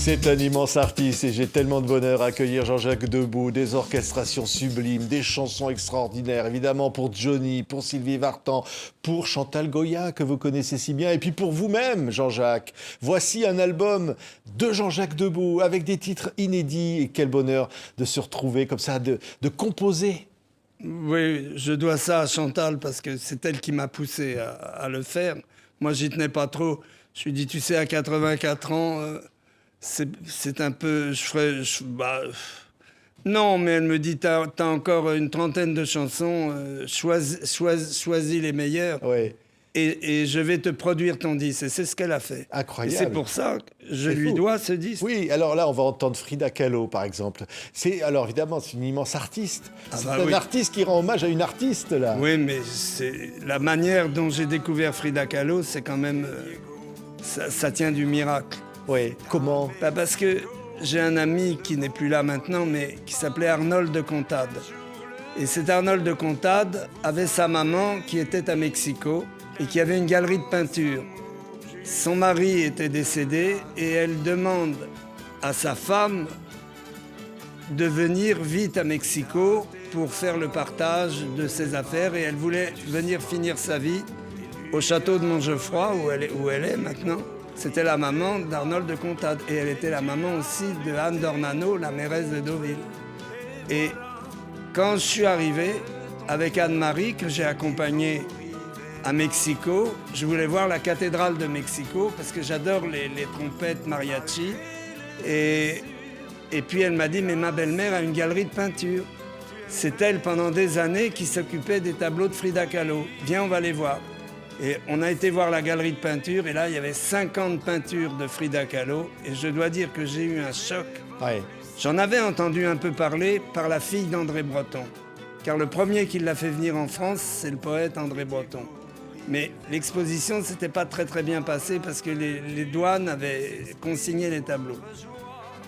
C'est un immense artiste et j'ai tellement de bonheur à accueillir Jean-Jacques Debout, des orchestrations sublimes, des chansons extraordinaires, évidemment pour Johnny, pour Sylvie Vartan, pour Chantal Goya que vous connaissez si bien et puis pour vous-même Jean-Jacques. Voici un album de Jean-Jacques Debout avec des titres inédits et quel bonheur de se retrouver comme ça, de composer. Oui, je dois ça à Chantal parce que c'est elle qui m'a poussé à le faire. Moi, j'y tenais pas trop. Je lui dis, tu sais, à 84 ans, c'est un peu... Non, mais elle me dit, t'as encore une trentaine de chansons, choisis les meilleures. Oui. Et je vais te produire ton disque. Et c'est ce qu'elle a fait. Incroyable. Et c'est pour ça que je lui dois ce disque. Oui, alors là, on va entendre Frida Kahlo, par exemple. Alors évidemment, c'est une immense artiste. C'est un artiste qui rend hommage à une artiste, là. Oui, mais c'est la manière dont j'ai découvert Frida Kahlo, c'est quand même... ça tient du miracle. Oui, comment? Parce que j'ai un ami qui n'est plus là maintenant, mais qui s'appelait Arnold de Contade. Et cet Arnold de Contade avait sa maman qui était à Mexico et qui avait une galerie de peinture. Son mari était décédé et elle demande à sa femme de venir vite à Mexico pour faire le partage de ses affaires. Et elle voulait venir finir sa vie au château de Montgeoffroy, où elle est maintenant. C'était la maman d'Arnold de Contade. Et elle était la maman aussi de Anne d'Ornano, la mairesse de Deauville. Et quand je suis arrivé avec Anne-Marie, que j'ai accompagnée à Mexico, je voulais voir la cathédrale de Mexico parce que j'adore les trompettes mariachi. Et puis elle m'a dit, mais ma belle-mère a une galerie de peinture. C'est elle, pendant des années, qui s'occupait des tableaux de Frida Kahlo. Viens, on va les voir. Et on a été voir la galerie de peinture et là, il y avait 50 peintures de Frida Kahlo. Et je dois dire que j'ai eu un choc. Ouais. J'en avais entendu un peu parler par la fille d'André Breton. Car le premier qui l'a fait venir en France, c'est le poète André Breton. Mais l'exposition ne s'était pas très bien passée parce que les douanes avaient consigné les tableaux.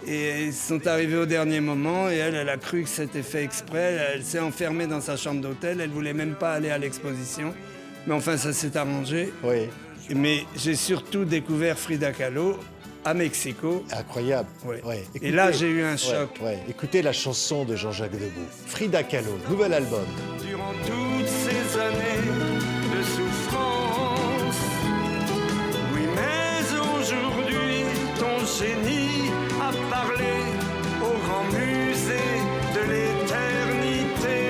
Et ils sont arrivés au dernier moment et elle a cru que c'était fait exprès. Elle s'est enfermée dans sa chambre d'hôtel. Elle ne voulait même pas aller à l'exposition. Mais enfin, ça s'est arrangé. Oui. Mais j'ai surtout découvert Frida Kahlo à Mexico. Incroyable. Ouais. Ouais. Écoutez, et là, j'ai eu un choc. Ouais. Écoutez la chanson de Jean-Jacques Debout. Frida Kahlo, nouvel album. Durant toutes ces années de souffrance, oui, mais aujourd'hui, ton génie a parlé au grand musée de l'éternité.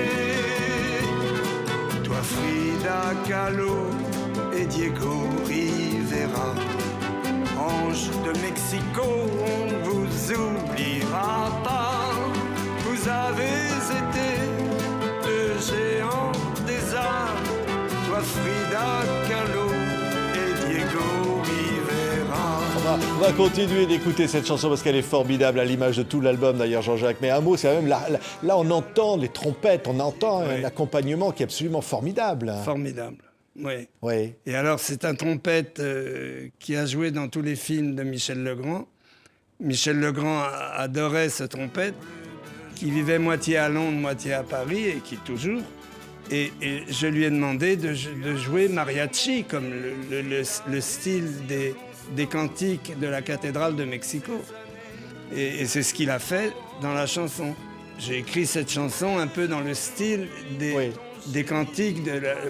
Toi, Frida Kahlo et Diego Rivera, ange de Mexico, on ne vous oubliera pas. Vous avez été le géant des arts, toi Frida Kahlo et Diego Rivera. On va continuer d'écouter cette chanson parce qu'elle est formidable, à l'image de tout l'album d'ailleurs, Jean-Jacques. Mais un mot, c'est même là on entend les trompettes, on entend un accompagnement qui est absolument formidable. Formidable, oui. Oui. Et alors, c'est un trompette qui a joué dans tous les films de Michel Legrand. Michel Legrand adorait ce trompette, qui vivait moitié à Londres, moitié à Paris, et qui toujours. Et je lui ai demandé de jouer mariachi, comme le style des cantiques de la cathédrale de Mexico. Et c'est ce qu'il a fait dans la chanson. J'ai écrit cette chanson un peu dans le style des cantiques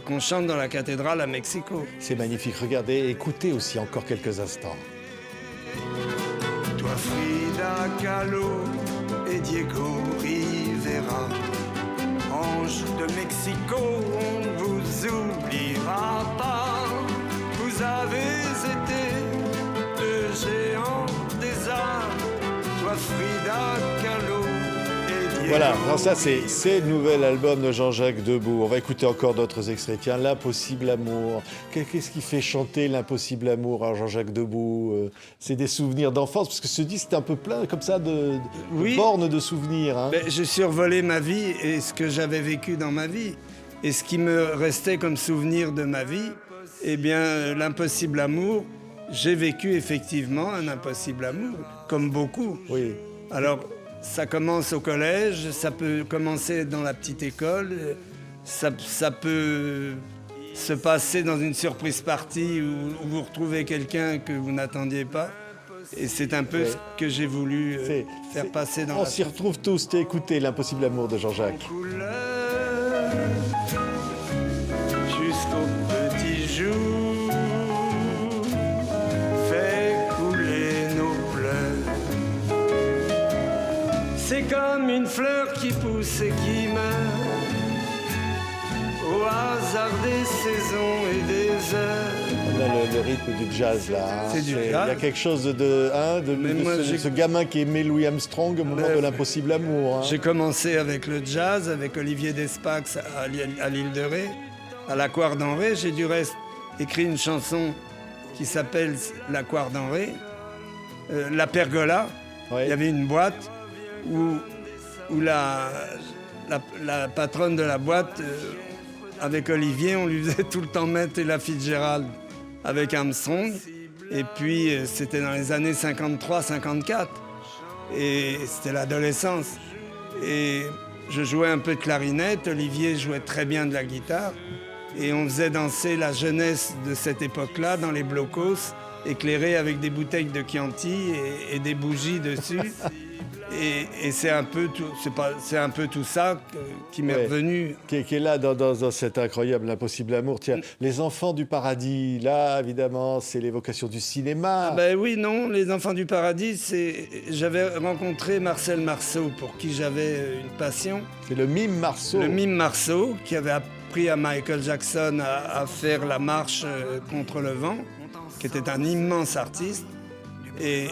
qu'on chante dans la cathédrale à Mexico. C'est magnifique. Regardez, écoutez aussi encore quelques instants. Toi Frida Kahlo et Diego Rivera, ange de Mexico, on ne vous oubliera pas. Vous avez été le géant des arts, toi Frida Kahlo et Diego. Voilà, alors ça c'est le nouvel album de Jean-Jacques Debout. On va écouter encore d'autres extraits. Tiens, l'impossible amour. Qu'est-ce qui fait chanter l'impossible amour à Jean-Jacques Debout? C'est des souvenirs d'enfance, parce que ce disque est un peu plein comme ça de bornes de souvenirs. Hein. J'ai survolé ma vie et ce que j'avais vécu dans ma vie. Et ce qui me restait comme souvenir de ma vie, eh bien, l'impossible amour, j'ai vécu effectivement un impossible amour, comme beaucoup. Oui. Alors, ça commence au collège, ça peut commencer dans la petite école, ça peut se passer dans une surprise party où vous retrouvez quelqu'un que vous n'attendiez pas. Et c'est un peu ce que j'ai voulu faire passer dans On la s'y retrouve tous. T'as écouté L'impossible amour de Jean-Jacques. couleur jusqu'au petit jour fait couler nos pleurs. C'est comme une fleur qui pousse et qui meurt au hasard des saisons et des heures. Là, le rythme du jazz, là. Hein. C'est du jazz. Il y a quelque chose de Mais moi, ce gamin qui aimait Louis Armstrong au moment de l'impossible amour. Hein. J'ai commencé avec le jazz, avec Olivier Despax à l'île de Ré, à l'Aquare d'Enré. J'ai du reste écrit une chanson qui s'appelle l'Aquare d'Enré, La Pergola. Ouais. Il y avait une boîte où la patronne de la boîte, avec Olivier, on lui faisait tout le temps mettre Ella Fitzgerald avec Armstrong. Et puis, c'était dans les années 53-54. Et c'était l'adolescence. Et je jouais un peu de clarinette, Olivier jouait très bien de la guitare. Et on faisait danser la jeunesse de cette époque-là dans les blocos, éclairés avec des bouteilles de Chianti et des bougies dessus. Et c'est un peu tout ça qui m'est revenu. Qui est là dans cet incroyable L'impossible amour. Tiens, Les enfants du paradis, là, évidemment, c'est l'évocation du cinéma. Ah ben oui, non, Les enfants du paradis, j'avais rencontré Marcel Marceau, pour qui j'avais une passion. C'est le mime Marceau. Le mime Marceau, qui avait appris à Michael Jackson à faire la marche contre le vent, qui était un immense artiste. Et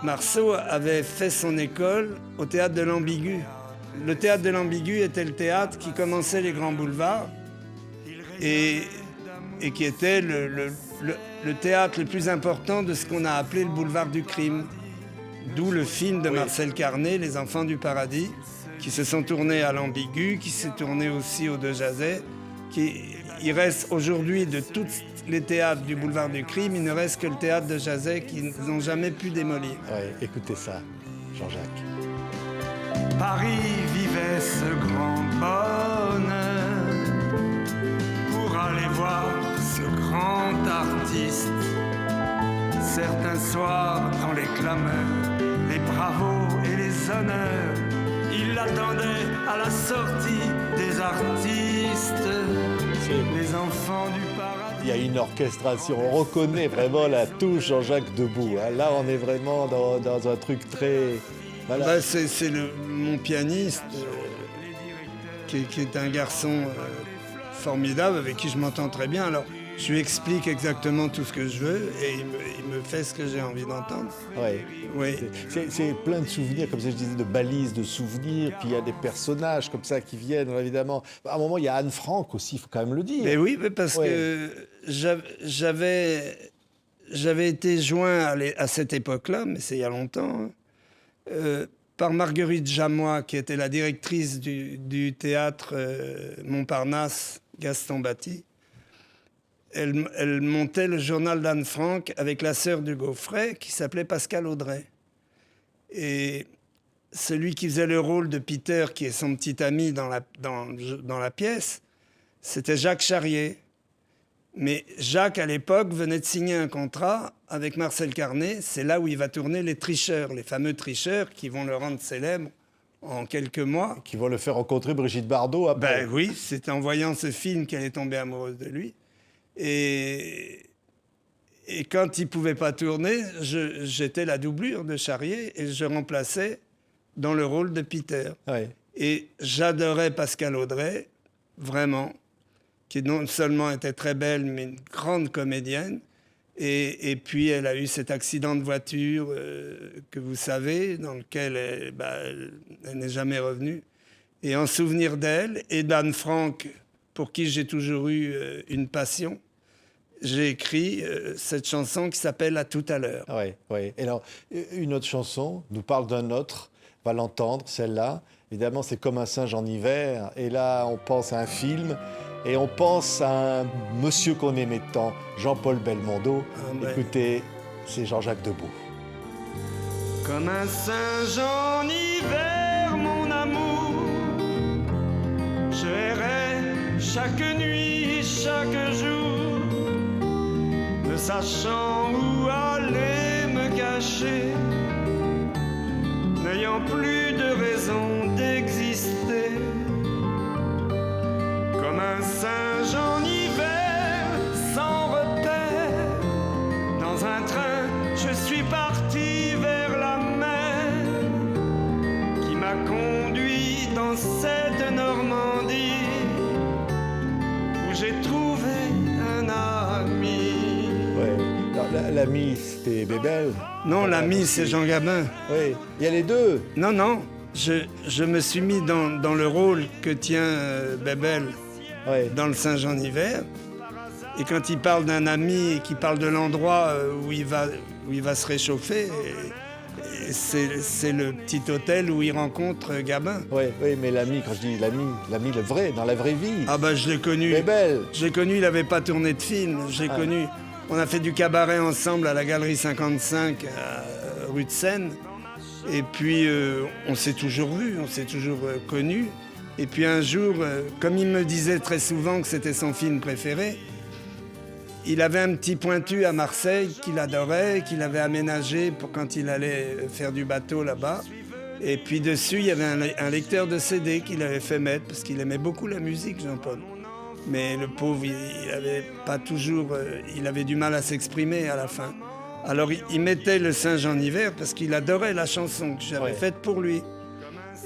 Marceau avait fait son école au théâtre de l'Ambigu. Le théâtre de l'Ambigu était le théâtre qui commençait les grands boulevards et qui était le théâtre le plus important de ce qu'on a appelé le boulevard du crime. D'où le film de Marcel Carné, Les enfants du paradis, qui se sont tournés à l'Ambigu, qui s'est tourné aussi au De Jazet. Il reste aujourd'hui de tous les théâtres du boulevard du crime, il ne reste que le théâtre de Jazet qu'ils n'ont jamais pu démolir. Ouais, écoutez ça, Jean-Jacques. Paris vivait ce grand bonheur pour aller voir ce grand artiste. Certains soirs, dans les clameurs, les bravos et les honneurs, il l'attendait à la sortie des artistes, les enfants du paradis. Il y a une orchestration, on reconnaît vraiment la touche Jean-Jacques Debout. Hein. Là, on est vraiment dans un truc très... Voilà. Bah, c'est mon pianiste, qui est un garçon formidable, avec qui je m'entends très bien. Alors, je lui explique exactement tout ce que je veux et il me fait ce que j'ai envie d'entendre. Ouais. Oui. C'est plein de souvenirs, comme ça je disais, de balises de souvenirs. Puis il y a des personnages comme ça qui viennent, évidemment. À un moment, il y a Anne Frank aussi, il faut quand même le dire. Mais oui, parce que j'avais été joint à cette époque-là, mais c'est il y a longtemps, hein, par Marguerite Jamois, qui était la directrice du théâtre Montparnasse, Gaston Batti. Elle montait le journal d'Anne Frank avec la sœur du Gaufret, qui s'appelait Pascal Audrey. Et celui qui faisait le rôle de Peter, qui est son petit ami dans la pièce, c'était Jacques Charrier. Mais Jacques, à l'époque, venait de signer un contrat avec Marcel Carné. C'est là où il va tourner Les Tricheurs, les fameux tricheurs qui vont le rendre célèbre en quelques mois. Qui vont le faire rencontrer Brigitte Bardot après. Ben oui, c'est en voyant ce film qu'elle est tombée amoureuse de lui. Et quand il ne pouvait pas tourner, j'étais la doublure de Charrier et je remplaçais dans le rôle de Peter. Ouais. Et j'adorais Pascal Audrey, vraiment, qui non seulement était très belle, mais une grande comédienne. Et puis, elle a eu cet accident de voiture que vous savez, dans lequel elle n'est jamais revenue. Et en souvenir d'elle et d'Anne Frank, pour qui j'ai toujours eu une passion, j'ai écrit cette chanson qui s'appelle « À tout à l'heure ». Oui, oui. Et alors, une autre chanson nous parle d'un autre, on va l'entendre, celle-là. Évidemment, c'est Comme un singe en hiver. Et là, on pense à un film et on pense à un monsieur qu'on aimait tant, Jean-Paul Belmondo. Écoutez, c'est Jean-Jacques Debout. Comme un singe en hiver, mon amour, je errais chaque nuit, chaque jour, ne sachant où aller. gâché, n'ayant plus de raison d'exister. Comme un singe en hiver, sans repère, dans un train, je suis parti vers la mer, qui m'a conduit dans cette Normandie, où j'ai trouvé un ami. Ouais. Alors, l'ami, c'était Bébel. Non, l'ami, c'est Jean Gabin. Oui, il y a les deux. Non, non, je me suis mis dans le rôle que tient Bébel Ouais. dans le Singe en hiver. Et quand il parle d'un ami et qu'il parle de l'endroit où il va se réchauffer, et c'est le petit hôtel où il rencontre Gabin. Oui, mais l'ami, quand je dis l'ami le vrai, dans la vraie vie. Ah bah je l'ai connu. Bébel. Je l'ai connu, il n'avait pas tourné de film. Je l'ai connu. On a fait du cabaret ensemble à la Galerie 55, rue de Seine. Et puis on s'est toujours vus, on s'est toujours connus. Et puis un jour, comme il me disait très souvent que c'était son film préféré, il avait un petit pointu à Marseille qu'il adorait, qu'il avait aménagé pour quand il allait faire du bateau là-bas. Et puis dessus, il y avait un lecteur de CD qu'il avait fait mettre parce qu'il aimait beaucoup la musique, Jean-Paul. Mais le pauvre, il avait pas toujours, il avait du mal à s'exprimer à la fin. Alors il mettait le Singe en hiver parce qu'il adorait la chanson que j'avais faite pour lui.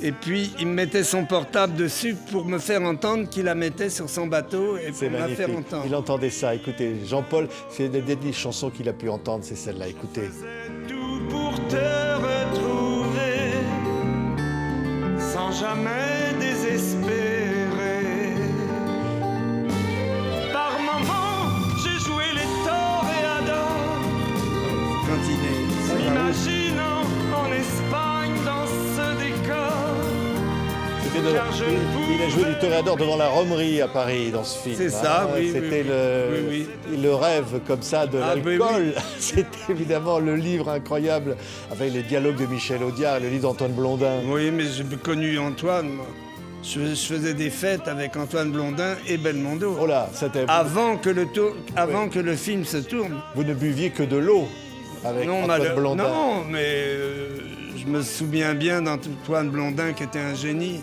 Et puis il me mettait son portable dessus pour me faire entendre qu'il la mettait sur son bateau et pour me la faire entendre. Il entendait ça. Écoutez, Jean-Paul, c'est des dernières chansons qu'il a pu entendre, c'est celle-là. Écoutez. Tout pour te retrouver, sans jamais désespérer. Par moments, j'ai joué les toréadors, quand il est m'imaginant en Espagne dans ce décor. Il a joué du toréador devant la Romerie à Paris dans ce film. C'est ça, oui. C'était le rêve comme ça de l'alcool. Oui. C'était évidemment le livre incroyable avec les dialogues de Michel Audiard, le livre d'Antoine Blondin. Oui, mais j'ai connu Antoine, moi. Je faisais des fêtes avec Antoine Blondin et Belmondo. Oh là, c'était... Avant que le film se tourne. Vous ne buviez que de l'eau avec Antoine Blondin. Non, mais je me souviens bien d'Antoine Blondin qui était un génie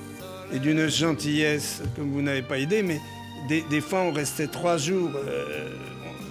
et d'une gentillesse, comme vous n'avez pas idée, mais des fois on restait 3 jours,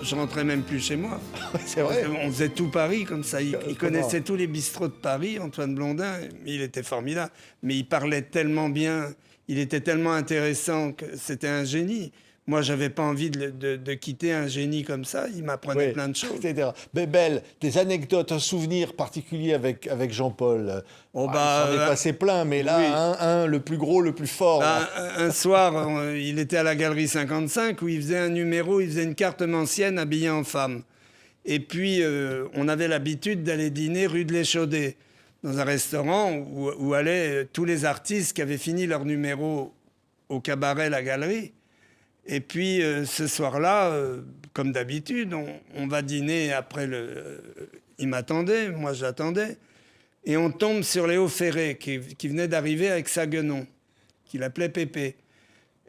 je rentrais même plus chez moi. C'est vrai. On faisait tout Paris comme ça, il connaissait tous les bistrots de Paris, Antoine Blondin, il était formidable, mais il parlait tellement bien, il était tellement intéressant que c'était un génie. Moi, j'avais pas envie de quitter un génie comme ça. Il m'apprenait plein de choses. Etc. Bébel, des anecdotes, un souvenir particulier avec Jean-Paul. Oh bah, il s'en est passé plein, mais là, le plus gros, le plus fort. Un soir, il était à la Galerie 55 où il faisait un numéro, il faisait une carte mancienne habillée en femme. Et puis, on avait l'habitude d'aller dîner rue de l'Échaudé, dans un restaurant où allaient tous les artistes qui avaient fini leur numéro au cabaret La Galerie. Et puis, ce soir-là, comme d'habitude, on va dîner après il m'attendait, moi j'attendais. Et on tombe sur Léo Ferré, qui venait d'arriver avec sa guenon, qu'il appelait Pépé.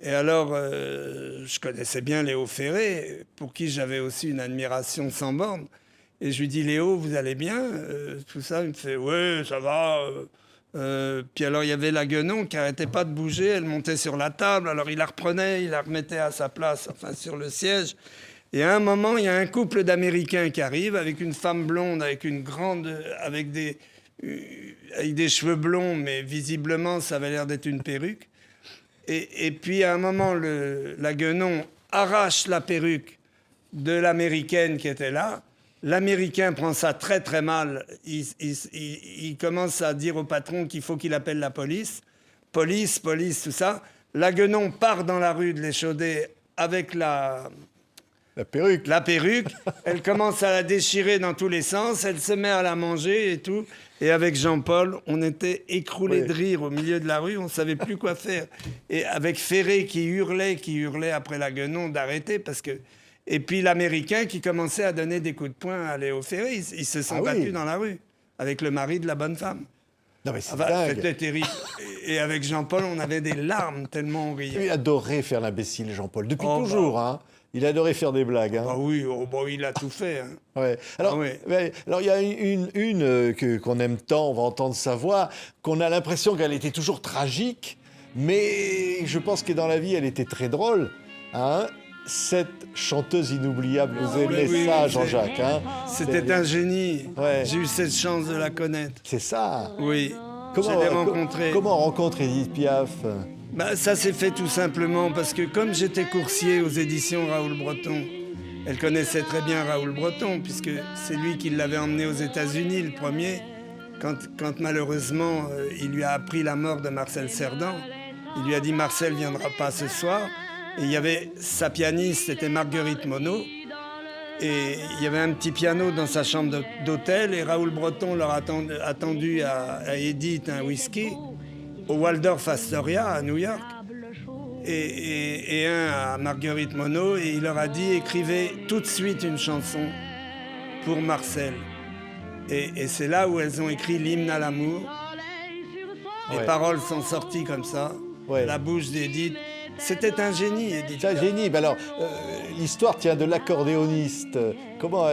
Et alors, je connaissais bien Léo Ferré, pour qui j'avais aussi une admiration sans borne. Et je lui dis, Léo, vous allez bien tout ça, il me fait, ouais, ça va. Puis alors il y avait la guenon qui n'arrêtait pas de bouger, elle montait sur la table, alors il la reprenait, il la remettait à sa place, enfin sur le siège. Et à un moment, il y a un couple d'Américains qui arrive avec une femme blonde, avec des cheveux blonds, mais visiblement ça avait l'air d'être une perruque. Et puis à un moment, la guenon arrache la perruque de l'Américaine qui était là. L'Américain prend ça très très mal. Il commence à dire au patron qu'il faut qu'il appelle la police. Police, tout ça. La guenon part dans la rue de l'Échaudé avec la perruque. Elle commence à la déchirer dans tous les sens. Elle se met à la manger et tout. Et avec Jean-Paul, on était écroulés de rire au milieu de la rue. On ne savait plus quoi faire. Et avec Ferré qui hurlait après la guenon d'arrêter parce que... Et puis l'Américain qui commençait à donner des coups de poing à Léo Ferré. Ils se sont battus dans la rue avec le mari de la bonne femme. Non mais c'est dingue. C'était terrible. Et avec Jean-Paul, on avait des larmes tellement on riait. Il adorait faire l'imbécile, Jean-Paul, depuis toujours. Hein. Il adorait faire des blagues. Hein. Ah oui, oh, bon, il a tout fait. Hein. Ouais. Alors, Ah oui. alors, il y a qu'on aime tant, on va entendre sa voix, qu'on a l'impression qu'elle était toujours tragique, mais je pense que dans la vie, elle était très drôle. Hein. Cette chanteuse inoubliable, vous aimez oui, ça, oui, Jean-Jacques, hein? C'était un génie. Ouais. J'ai eu cette chance de la connaître. C'est ça. Oui, je l'ai rencontrée. Comment on rencontre Édith Piaf? Bah, ça s'est fait tout simplement parce que comme j'étais coursier aux éditions Raoul Breton, elle connaissait très bien Raoul Breton puisque c'est lui qui l'avait emmené aux États-Unis le premier. Quand malheureusement il lui a appris la mort de Marcel Cerdan, il lui a dit Marcel viendra pas ce soir. Et il y avait sa pianiste, c'était Marguerite Monod. Et il y avait un petit piano dans sa chambre d'hôtel et Raoul Breton leur a attendu à Edith un whisky au Waldorf Astoria à New York et un à Marguerite Monod et il leur a dit écrivez tout de suite une chanson pour Marcel. Et c'est là où elles ont écrit l'hymne à l'amour. Les paroles sont sorties comme ça, la bouche d'Edith. C'était un génie, Edith. C'est un génie. Ben alors, l'histoire tient de l'accordéoniste. Comment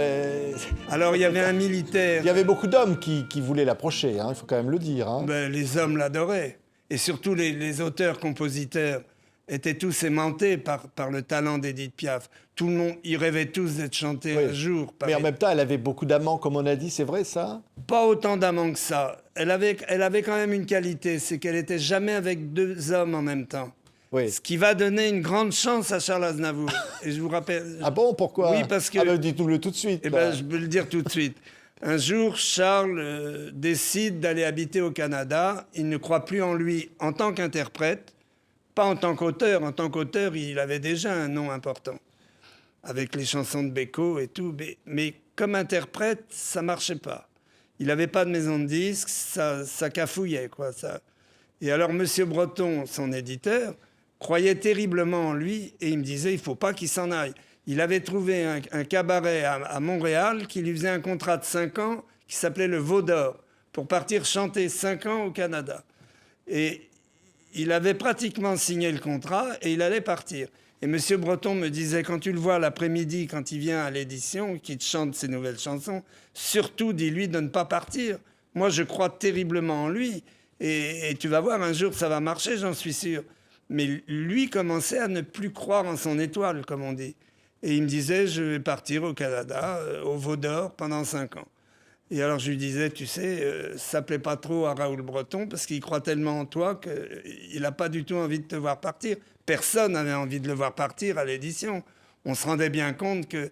Alors, il y avait un militaire. Il y avait beaucoup d'hommes qui voulaient l'approcher, hein, il faut quand même le dire. Hein. Ben, les hommes l'adoraient. Et surtout, les auteurs-compositeurs étaient tous aimantés par le talent d'Edith Piaf. Tout le monde, ils rêvaient tous d'être chantés un jour. Mais en même temps, elle avait beaucoup d'amants, comme on a dit, c'est vrai ça? Pas autant d'amants que ça. Elle avait quand même une qualité, c'est qu'elle n'était jamais avec deux hommes en même temps. Oui. Ce qui va donner une grande chance à Charles Aznavour. Et je vous rappelle. Ah bon, pourquoi? Oui, parce que. Ah ben, dites-nous-le tout de suite. Eh ben, je peux le dire tout de suite. Un jour, Charles décide d'aller habiter au Canada. Il ne croit plus en lui en tant qu'interprète, pas en tant qu'auteur. En tant qu'auteur, il avait déjà un nom important, avec les chansons de Beko et tout. Mais comme interprète, ça marchait pas. Il n'avait pas de maison de disques, ça cafouillait, quoi. Ça. Et alors, Monsieur Breton, son éditeur, croyait terriblement en lui et il me disait il faut pas qu'il s'en aille. Il avait trouvé un cabaret à Montréal qui lui faisait un contrat de 5 ans qui s'appelait le Veau d'Or pour partir chanter 5 ans au Canada. Et il avait pratiquement signé le contrat et il allait partir. Et Monsieur Breton me disait quand tu le vois l'après-midi, quand il vient à l'édition, qu'il te chante ses nouvelles chansons, surtout dis-lui de ne pas partir. Moi je crois terriblement en lui et tu vas voir un jour ça va marcher, j'en suis sûr. Mais lui commençait à ne plus croire en son étoile, comme on dit. Et il me disait, je vais partir au Canada, au Veau d'Or, pendant 5 ans. Et alors je lui disais, tu sais, ça plaît pas trop à Raoul Breton, parce qu'il croit tellement en toi qu'il n'a pas du tout envie de te voir partir. Personne n'avait envie de le voir partir à l'édition. On se rendait bien compte que...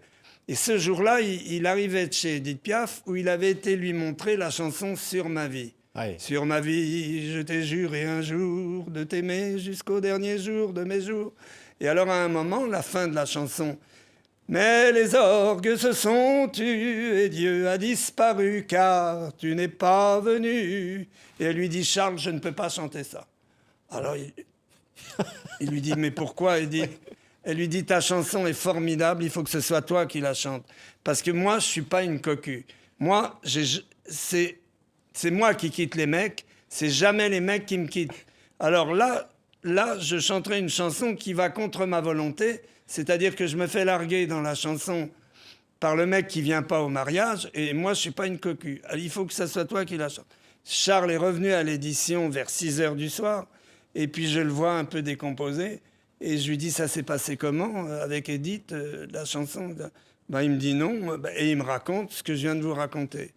Et ce jour-là, il arrivait de chez Edith Piaf, où il avait été lui montrer la chanson « Sur ma vie ». Ouais. Sur ma vie, je t'ai juré un jour de t'aimer jusqu'au dernier jour de mes jours. Et alors à un moment, la fin de la chanson. Mais les orgues se sont tus et Dieu a disparu car tu n'es pas venu. Et elle lui dit Charles, je ne peux pas chanter ça. Alors il lui dit mais pourquoi? Elle lui dit ta chanson est formidable, il faut que ce soit toi qui la chante. Parce que moi, je suis pas une cocu. Moi, c'est moi qui quitte les mecs, c'est jamais les mecs qui me quittent. Alors là, je chanterai une chanson qui va contre ma volonté, c'est-à-dire que je me fais larguer dans la chanson par le mec qui vient pas au mariage, et moi, je suis pas une cocu. Alors, il faut que ça soit toi qui la chante. Charles est revenu à l'édition vers 6 heures du soir, et puis je le vois un peu décomposé, et je lui dis, ça s'est passé comment avec Edith, la chanson? Ben, il me dit non, et il me raconte ce que je viens de vous raconter.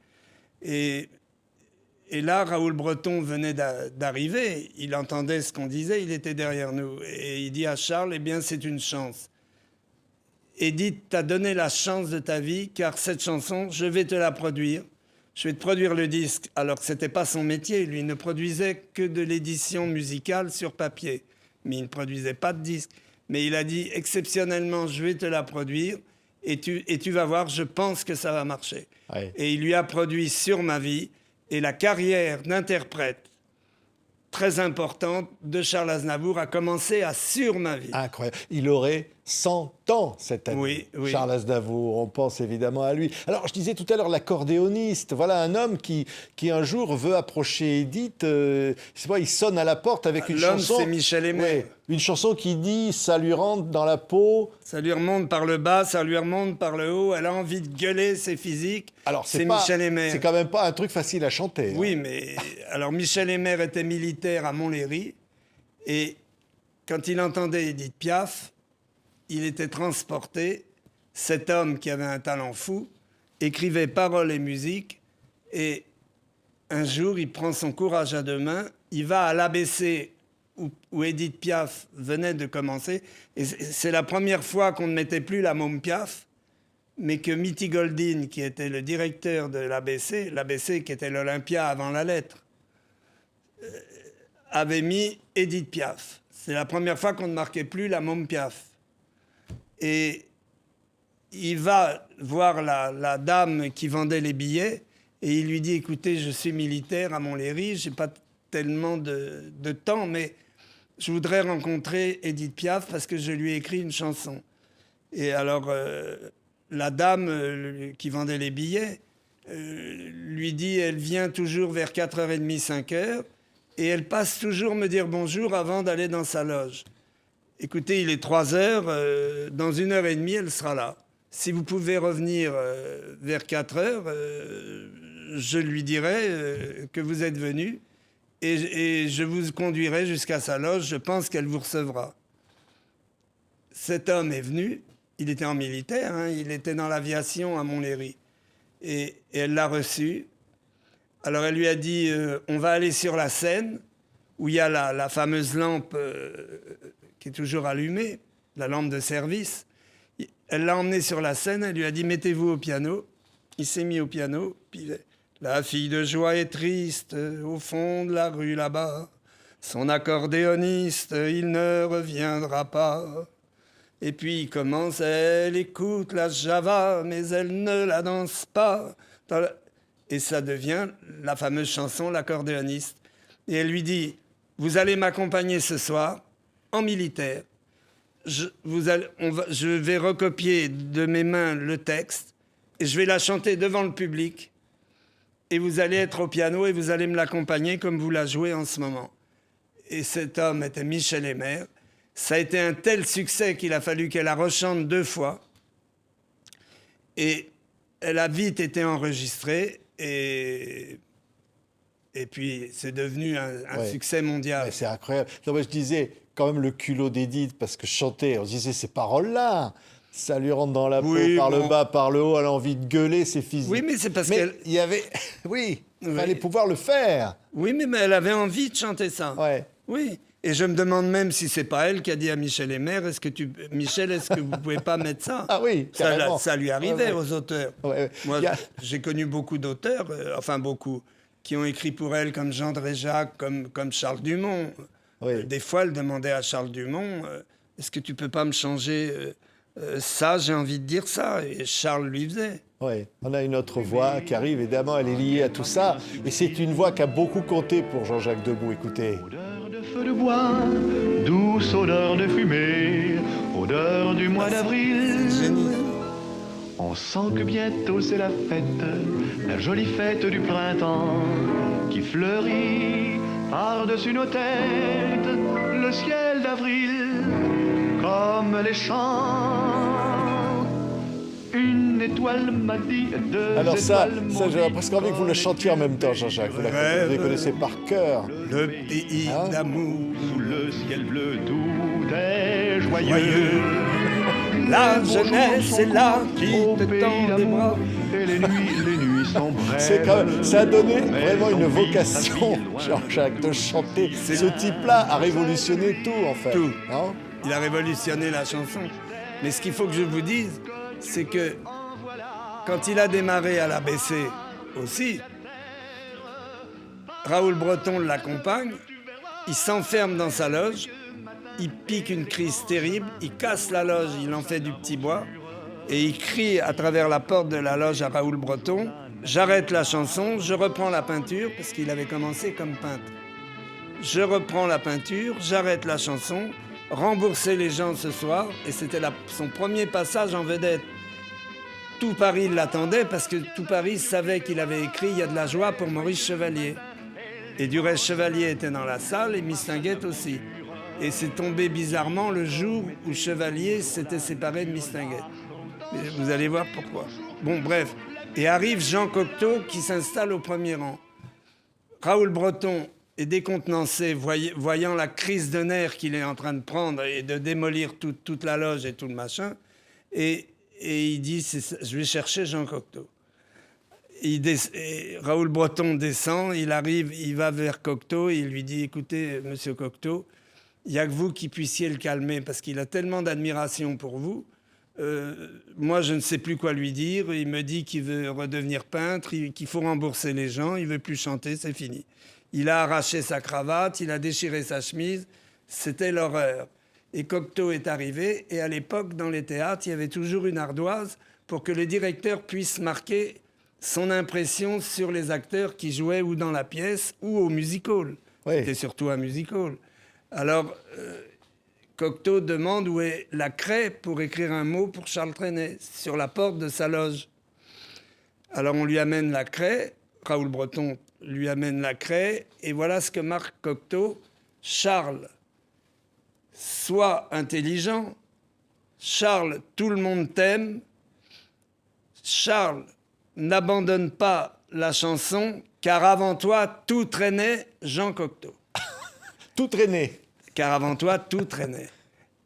Et là, Raoul Breton venait d'arriver, il entendait ce qu'on disait, il était derrière nous. Et il dit à Charles, eh bien, c'est une chance. Edith t'a donné la chance de ta vie, car cette chanson, je vais te la produire. Je vais te produire le disque, alors que ce n'était pas son métier. Lui, il ne produisait que de l'édition musicale sur papier. Mais il ne produisait pas de disque. Mais il a dit, exceptionnellement, je vais te la produire, et tu vas voir, je pense que ça va marcher. Ouais. Et il lui a produit Sur ma vie, et la carrière d'interprète très importante de Charles Aznavour a commencé à Sur ma vie. Incroyable. Il aurait 100 ans cette année. Oui, oui. Charles Aznavour, on pense évidemment à lui. Alors, je disais tout à l'heure l'accordéoniste. Voilà un homme qui un jour veut approcher Edith. C'est pas, il sonne à la porte avec une chanson. L'homme, c'est Michel Aimé. Oui, une chanson qui dit « ça lui rentre dans la peau ». Ça lui remonte par le bas, ça lui remonte par le haut. Elle a envie de gueuler, c'est physique. Alors, c'est Michel Aimé. C'est quand même pas un truc facile à chanter. Oui, mais alors Michel Aimé était militaire à Montlhéry. Et quand il entendait Édith Piaf, il était transporté. Cet homme qui avait un talent fou écrivait paroles et musique. Et un jour, il prend son courage à deux mains. Il va à l'ABC où Édith Piaf venait de commencer. Et c'est la première fois qu'on ne mettait plus la môme Piaf, mais que Mitty Goldin, qui était le directeur de l'ABC qui était l'Olympia avant la lettre, avait mis Édith Piaf. C'est la première fois qu'on ne marquait plus la môme Piaf. Et il va voir la dame qui vendait les billets et il lui dit « Écoutez, je suis militaire à Montlhéry, je n'ai pas tellement de temps, mais je voudrais rencontrer Édith Piaf parce que je lui ai écrit une chanson. » Et alors, la dame qui vendait les billets lui dit « Elle vient toujours vers 4h30, 5h. Et elle passe toujours me dire bonjour avant d'aller dans sa loge. Écoutez, il est 3h, dans 1h30, elle sera là. Si vous pouvez revenir vers 4h, je lui dirai que vous êtes venu et je vous conduirai jusqu'à sa loge. Je pense qu'elle vous recevra. » Cet homme est venu, il était en militaire, hein, il était dans l'aviation à Montlhéry. Et elle l'a reçu. Alors elle lui a dit on va aller sur la scène où il y a la fameuse lampe qui est toujours allumée, la lampe de service. Elle l'a emmené sur la scène, elle lui a dit mettez-vous au piano. Il s'est mis au piano, puis la fille de joie est triste au fond de la rue là-bas. Son accordéoniste, il ne reviendra pas. Et puis il commence, elle écoute la java, mais elle ne la danse pas. Et ça devient la fameuse chanson, l'accordéoniste. Et elle lui dit, vous allez m'accompagner ce soir en militaire. Je vais recopier de mes mains le texte et je vais la chanter devant le public. Et vous allez être au piano et vous allez me l'accompagner comme vous la jouez en ce moment. Et cet homme était Michel Aimé. Ça a été un tel succès qu'il a fallu qu'elle la rechante 2 fois. Et elle a vite été enregistrée. Et puis, c'est devenu un succès mondial. Ouais, c'est incroyable. Non, mais je disais, quand même, le culot d'Édith, parce que chanter, on se disait, ces paroles-là, ça lui rentre dans la peau, par le bas, par le haut, elle a envie de gueuler, c'est physique. Oui, mais c'est parce qu'elle... il y avait... Oui, il fallait pouvoir le faire. Oui, mais elle avait envie de chanter ça. Ouais. Oui. Et je me demande même si c'est pas elle qui a dit à Michel Aimé, Michel, est-ce que vous pouvez pas mettre ça? Ah oui, carrément. Ça lui arrivait aux auteurs. Ouais. Moi, j'ai connu beaucoup d'auteurs, enfin beaucoup, qui ont écrit pour elle, comme Jean Dréjac, comme Charles Dumont. Oui. Des fois, elle demandait à Charles Dumont, est-ce que tu peux pas me changer ça, j'ai envie de dire ça. Et Charles lui faisait. Oui, on a une autre voix qui arrive, évidemment, elle est liée à tout ça. Et c'est une voix qui a beaucoup compté pour Jean-Jacques Debout, écoutez. Odeur de feu de bois, douce odeur de fumée, odeur du mois d'avril. Génie. On sent que bientôt c'est la fête, la jolie fête du printemps, qui fleurit par-dessus nos têtes, le ciel d'avril, comme les chants. Une étoile m'a dit, deux Alors ça étoiles j'ai presque envie que vous le chantiez en même temps, Jean-Jacques. Vous la connaissez par cœur. Le pays d'amour, sous le ciel bleu, tout est joyeux. La jeunesse est là qui te tend les bras. Et les nuits sont brèves. C'est quand même, ça a donné vraiment une vocation, Jean-Jacques, de chanter. Ce type-là a révolutionné tout, en fait. Tout. Hein? Il a révolutionné la chanson. Mais ce qu'il faut que je vous dise, c'est que quand il a démarré à l'ABC aussi, Raoul Breton l'accompagne, il s'enferme dans sa loge, il pique une crise terrible, il casse la loge, il en fait du petit bois, et il crie à travers la porte de la loge à Raoul Breton, j'arrête la chanson, je reprends la peinture, parce qu'il avait commencé comme peintre. Je reprends la peinture, j'arrête la chanson, rembourser les gens ce soir. Et c'était son premier passage en vedette. Tout Paris l'attendait parce que tout Paris savait qu'il avait écrit « Il y a de la joie pour Maurice Chevalier ». Et du reste, Chevalier était dans la salle et Mistinguett aussi. Et c'est tombé bizarrement le jour où Chevalier s'était séparé de Mistinguett. Mais vous allez voir pourquoi. Bon, bref. Et arrive Jean Cocteau qui s'installe au premier rang. Raoul Breton est décontenancé, voyant la crise de nerfs qu'il est en train de prendre et de démolir toute la loge et tout le machin. Et il dit, je vais chercher Jean Cocteau. Raoul Breton descend, il arrive, il va vers Cocteau, et il lui dit, écoutez, monsieur Cocteau, il n'y a que vous qui puissiez le calmer, parce qu'il a tellement d'admiration pour vous. Moi, je ne sais plus quoi lui dire. Il me dit qu'il veut redevenir peintre, qu'il faut rembourser les gens, il ne veut plus chanter, c'est fini. Il a arraché sa cravate, il a déchiré sa chemise, c'était l'horreur. Et Cocteau est arrivé, et à l'époque, dans les théâtres, il y avait toujours une ardoise pour que le directeur puisse marquer son impression sur les acteurs qui jouaient ou dans la pièce ou au music-hall. Oui. C'était surtout un music-hall. Alors, Cocteau demande où est la craie pour écrire un mot pour Charles Trenet, sur la porte de sa loge. Alors, on lui amène la craie, Raoul Breton lui amène la craie, et voilà ce que marque Cocteau. Charles, sois intelligent. Charles, tout le monde t'aime. Charles, n'abandonne pas la chanson, car avant toi, tout traînait, Jean Cocteau. Tout traînait. Car avant toi, tout traînait.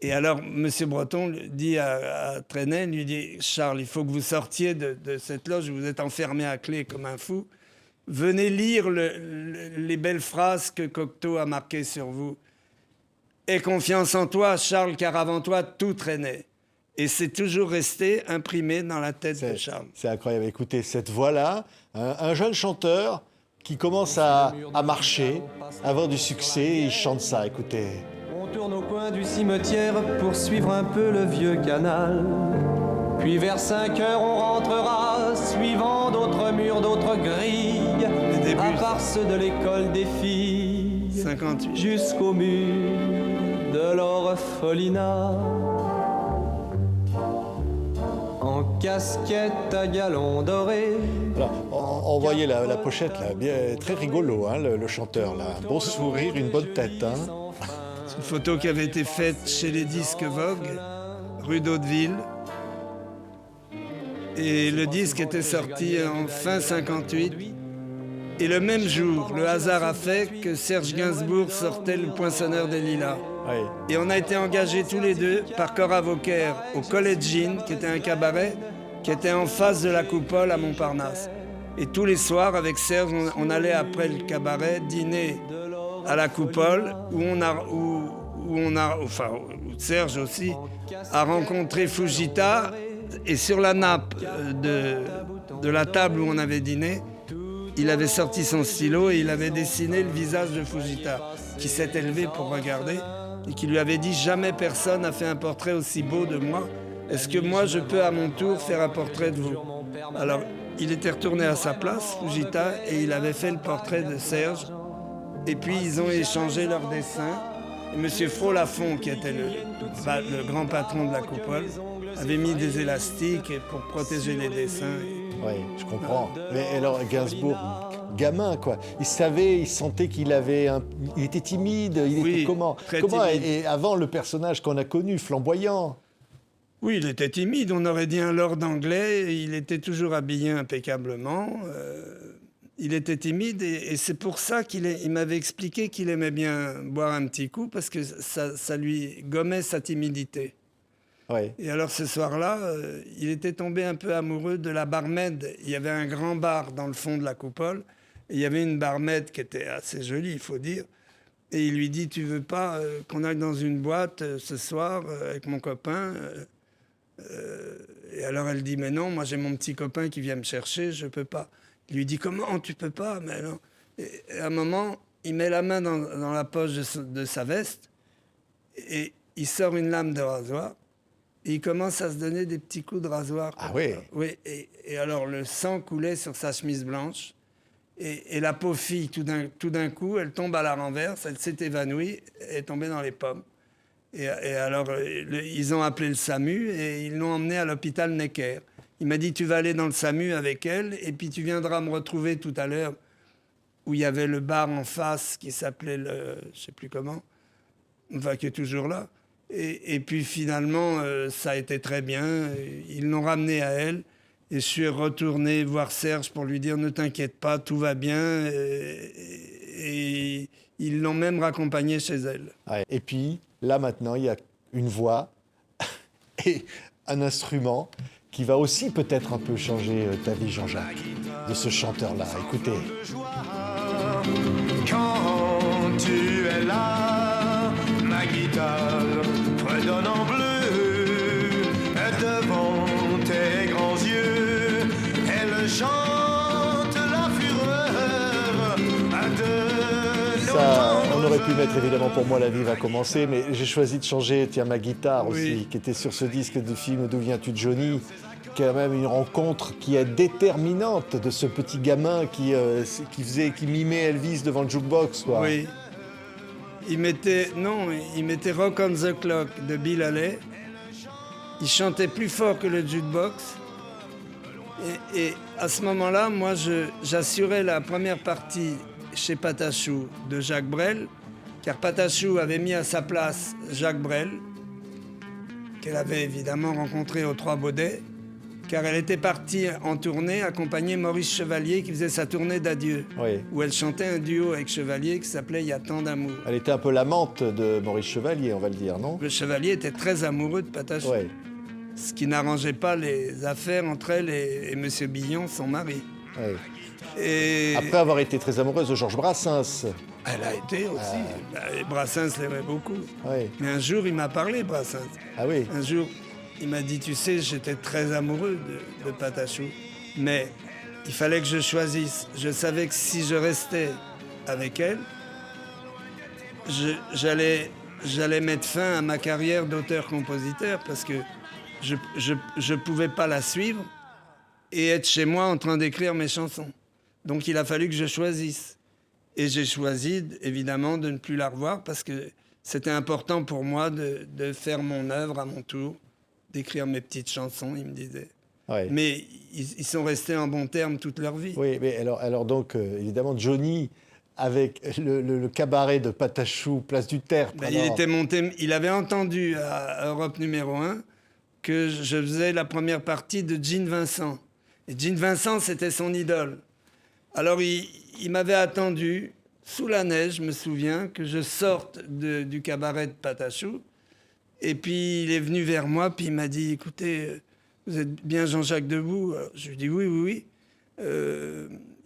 Et alors, M. Breton dit à Trenet, lui dit, Charles, il faut que vous sortiez de cette loge où vous êtes enfermé à clé comme un fou. Venez lire les belles phrases que Cocteau a marquées sur vous. Aie confiance en toi, Charles, car avant toi, tout traînait. Et c'est toujours resté imprimé dans la tête de Charles. C'est incroyable. Écoutez, cette voix-là, un jeune chanteur qui commence à marcher, à avoir du succès, et il chante ça, écoutez. On tourne au coin du cimetière pour suivre un peu le vieux canal. Puis vers 5 heures, on rentrera, suivant d'autres murs, d'autres grilles, à part ceux de l'école des filles, 58. Jusqu'au mur de l'orphelinat. En casquette à galons dorés. Alors, on voyait la pochette, là, bien, très rigolo, hein, le chanteur, là. Un beau sourire, une bonne tête. Hein. C'est une photo qui avait été faite chez les disques Vogue, rue d'Hauteville. Et le disque était sorti en fin 58. Et le même jour, le hasard a fait que Serge Gainsbourg sortait Le Poinçonneur des Lilas. Oui. Et on a été engagés tous les deux par Cora Vauquer au College Inn, qui était un cabaret qui était en face de la Coupole à Montparnasse. Et tous les soirs, avec Serge, on allait après le cabaret dîner à la Coupole, où Serge aussi a rencontré Fujita. Et sur la nappe de la table où on avait dîné, il avait sorti son stylo et il avait dessiné le visage de Fujita, qui s'est élevé pour regarder et qui lui avait dit « Jamais personne n'a fait un portrait aussi beau de moi. Est-ce que moi, je peux à mon tour faire un portrait de vous ?» Alors, il était retourné à sa place, Fujita, et il avait fait le portrait de Serge. Et puis, ils ont échangé leurs dessins. Et M. Frolafont, qui était le grand patron de la Coupole, avait mis des élastiques pour protéger les dessins. Oui, je comprends. Mais alors, Gainsbourg, gamin, quoi. Il sentait qu'il il était timide. Était comment timide. Et avant, le personnage qu'on a connu, flamboyant. Oui, il était timide. On aurait dit un lord anglais. Il était toujours habillé impeccablement. Il était timide et c'est pour ça qu'il m'avait expliqué qu'il aimait bien boire un petit coup parce que ça lui gommait sa timidité. Oui. Et alors ce soir-là, il était tombé un peu amoureux de la barmaid. Il y avait un grand bar dans le fond de la Coupole. Et il y avait une barmaid qui était assez jolie, il faut dire. Et il lui dit, tu veux pas qu'on aille dans une boîte ce soir avec mon copain Et alors elle dit, mais non, moi j'ai mon petit copain qui vient me chercher, je peux pas. Il lui dit, comment tu peux pas? Mais non. Et à un moment, il met la main dans la poche de sa veste et il sort une lame de rasoir. Et il commence à se donner des petits coups de rasoir. Ah oui. Oui, et alors le sang coulait sur sa chemise blanche. Et la pauvre fille, tout d'un coup, elle tombe à la renverse, elle s'est évanouie, elle est tombée dans les pommes. Et alors, ils ont appelé le SAMU et ils l'ont emmené à l'hôpital Necker. Il m'a dit, tu vas aller dans le SAMU avec elle et puis tu viendras me retrouver tout à l'heure où il y avait le bar en face qui s'appelait je ne sais plus comment, enfin qui est toujours là. Et puis finalement, ça a été très bien. Ils l'ont ramenée à elle. Et je suis retourné voir Serge pour lui dire « Ne t'inquiète pas, tout va bien ». Et ils l'ont même raccompagnée chez elle. Ouais. Et puis, là maintenant, il y a une voix et un instrument qui va aussi peut-être un peu changer ta vie, Jean-Jacques, de ce chanteur-là. Écoutez. Quand tu es là, ma guitare fredonne en bleu devant tes grands yeux. Elle chante la fureur de nos Ça, on aurait pu mettre évidemment Pour moi la vie va commencer, mais j'ai choisi de changer ma guitare aussi, Oui. qui était sur ce disque du film D'où viens-tu Johnny, qui est quand même une rencontre qui est déterminante de ce petit gamin qui mimait Elvis devant le jukebox, quoi. Oui. Il mettait Rock on the Clock de Bill Haley. Il chantait plus fort que le jukebox. Et à ce moment-là, moi, j'assurais la première partie chez Patachou de Jacques Brel, car Patachou avait mis à sa place Jacques Brel, qu'elle avait évidemment rencontré aux Trois Baudets, car elle était partie en tournée accompagner Maurice Chevalier qui faisait sa tournée d'adieu, Oui. où elle chantait un duo avec Chevalier qui s'appelait « Il y a tant d'amour ». Elle était un peu l'amante de Maurice Chevalier, on va le dire, non? Le Chevalier était très amoureux de Patachou, Oui. ce qui n'arrangeait pas les affaires entre elle et M. Billon, son mari. Oui. Et Après avoir été très amoureuse de Georges Brassens. elle a été aussi. Et Brassens l'aimait beaucoup. Oui. Mais un jour, il m'a parlé, Brassens. Ah oui. Un jour, il m'a dit, tu sais, j'étais très amoureux de Patachou, mais il fallait que je choisisse. Je savais que si je restais avec elle, j'allais mettre fin à ma carrière d'auteur-compositeur parce que je pouvais pas la suivre et être chez moi en train d'écrire mes chansons. Donc il a fallu que je choisisse. Et j'ai choisi, évidemment, de ne plus la revoir parce que c'était important pour moi de faire mon œuvre à mon tour, d'écrire mes petites chansons, il me disait. Ouais. Mais ils sont restés en bons termes toute leur vie. Oui, mais alors donc, évidemment, Johnny, avec le cabaret de Patachou, place du Tertre. Ben, il avait entendu à Europe numéro 1 que je faisais la première partie de Gene Vincent. Et Gene Vincent, c'était son idole. Alors il m'avait attendu sous la neige, je me souviens, que je sorte du cabaret de Patachou. Et puis il est venu vers moi, puis il m'a dit, écoutez, vous êtes bien Jean-Jacques Debout? Alors, je lui ai dit oui.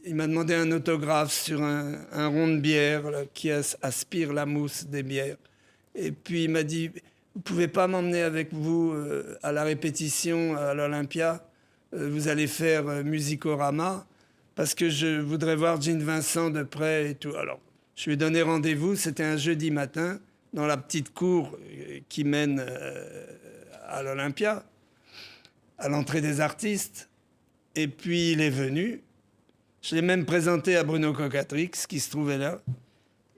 Il m'a demandé un autographe sur un rond de bière là, qui aspire la mousse des bières. Et puis il m'a dit, vous pouvez pas m'emmener avec vous à la répétition à l'Olympia? Vous allez faire Musicorama parce que je voudrais voir Gene Vincent de près et tout. Alors, je lui ai donné rendez-vous, c'était un jeudi matin, dans la petite cour qui mène à l'Olympia, à l'entrée des artistes. Et puis il est venu. Je l'ai même présenté à Bruno Cocatrix, qui se trouvait là.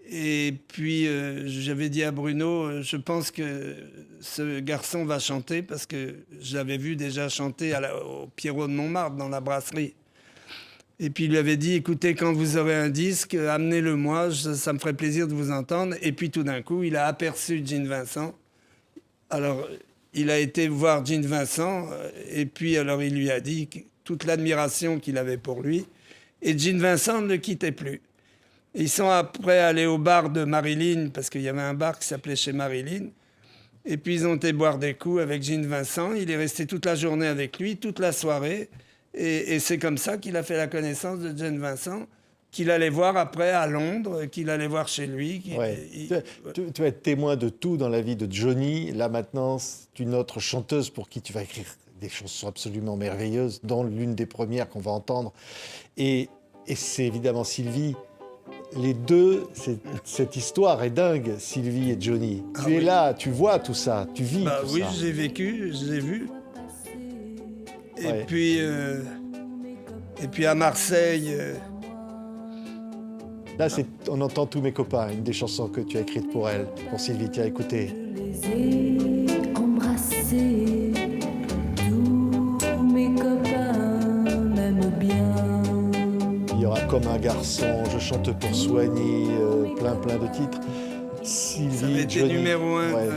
Et puis, j'avais dit à Bruno, je pense que ce garçon va chanter, parce que je l'avais vu déjà chanter au Pierrot de Montmartre, dans la brasserie. Et puis, il lui avait dit, écoutez, quand vous aurez un disque, amenez-le-moi, ça me ferait plaisir de vous entendre. Et puis, tout d'un coup, il a aperçu Gene Vincent. Alors, il a été voir Gene Vincent, et puis, alors, il lui a dit toute l'admiration qu'il avait pour lui. Et Gene Vincent ne le quittait plus. Et ils sont après allés au bar de Marilyn, parce qu'il y avait un bar qui s'appelait chez Marilyn. Et puis ils ont été boire des coups avec Gene Vincent. Il est resté toute la journée avec lui, toute la soirée. Et c'est comme ça qu'il a fait la connaissance de Gene Vincent, qu'il allait voir après à Londres, qu'il allait voir chez lui. Ouais. Tu vas être témoin de tout dans la vie de Johnny. Là maintenant, c'est une autre chanteuse pour qui tu vas écrire des chansons absolument merveilleuses, dont l'une des premières qu'on va entendre. Et c'est évidemment Sylvie. Les deux, cette histoire est dingue, Sylvie et Johnny. Tu es là, tu vois tout ça, tu vis tout oui, ça. j'ai vécu, je l'ai vu. Et Ouais. puis à Marseille... Là, on entend Tous mes copains, une des chansons que tu as écrites pour elle, pour Sylvie. Tiens, écoutez. baiser, embrasser, tous mes copains m'aiment bien. Il y aura Comme un garçon, Je chante pour soigner, plein de titres. Sylvie, Ça avait été Johnny, numéro 1 ouais,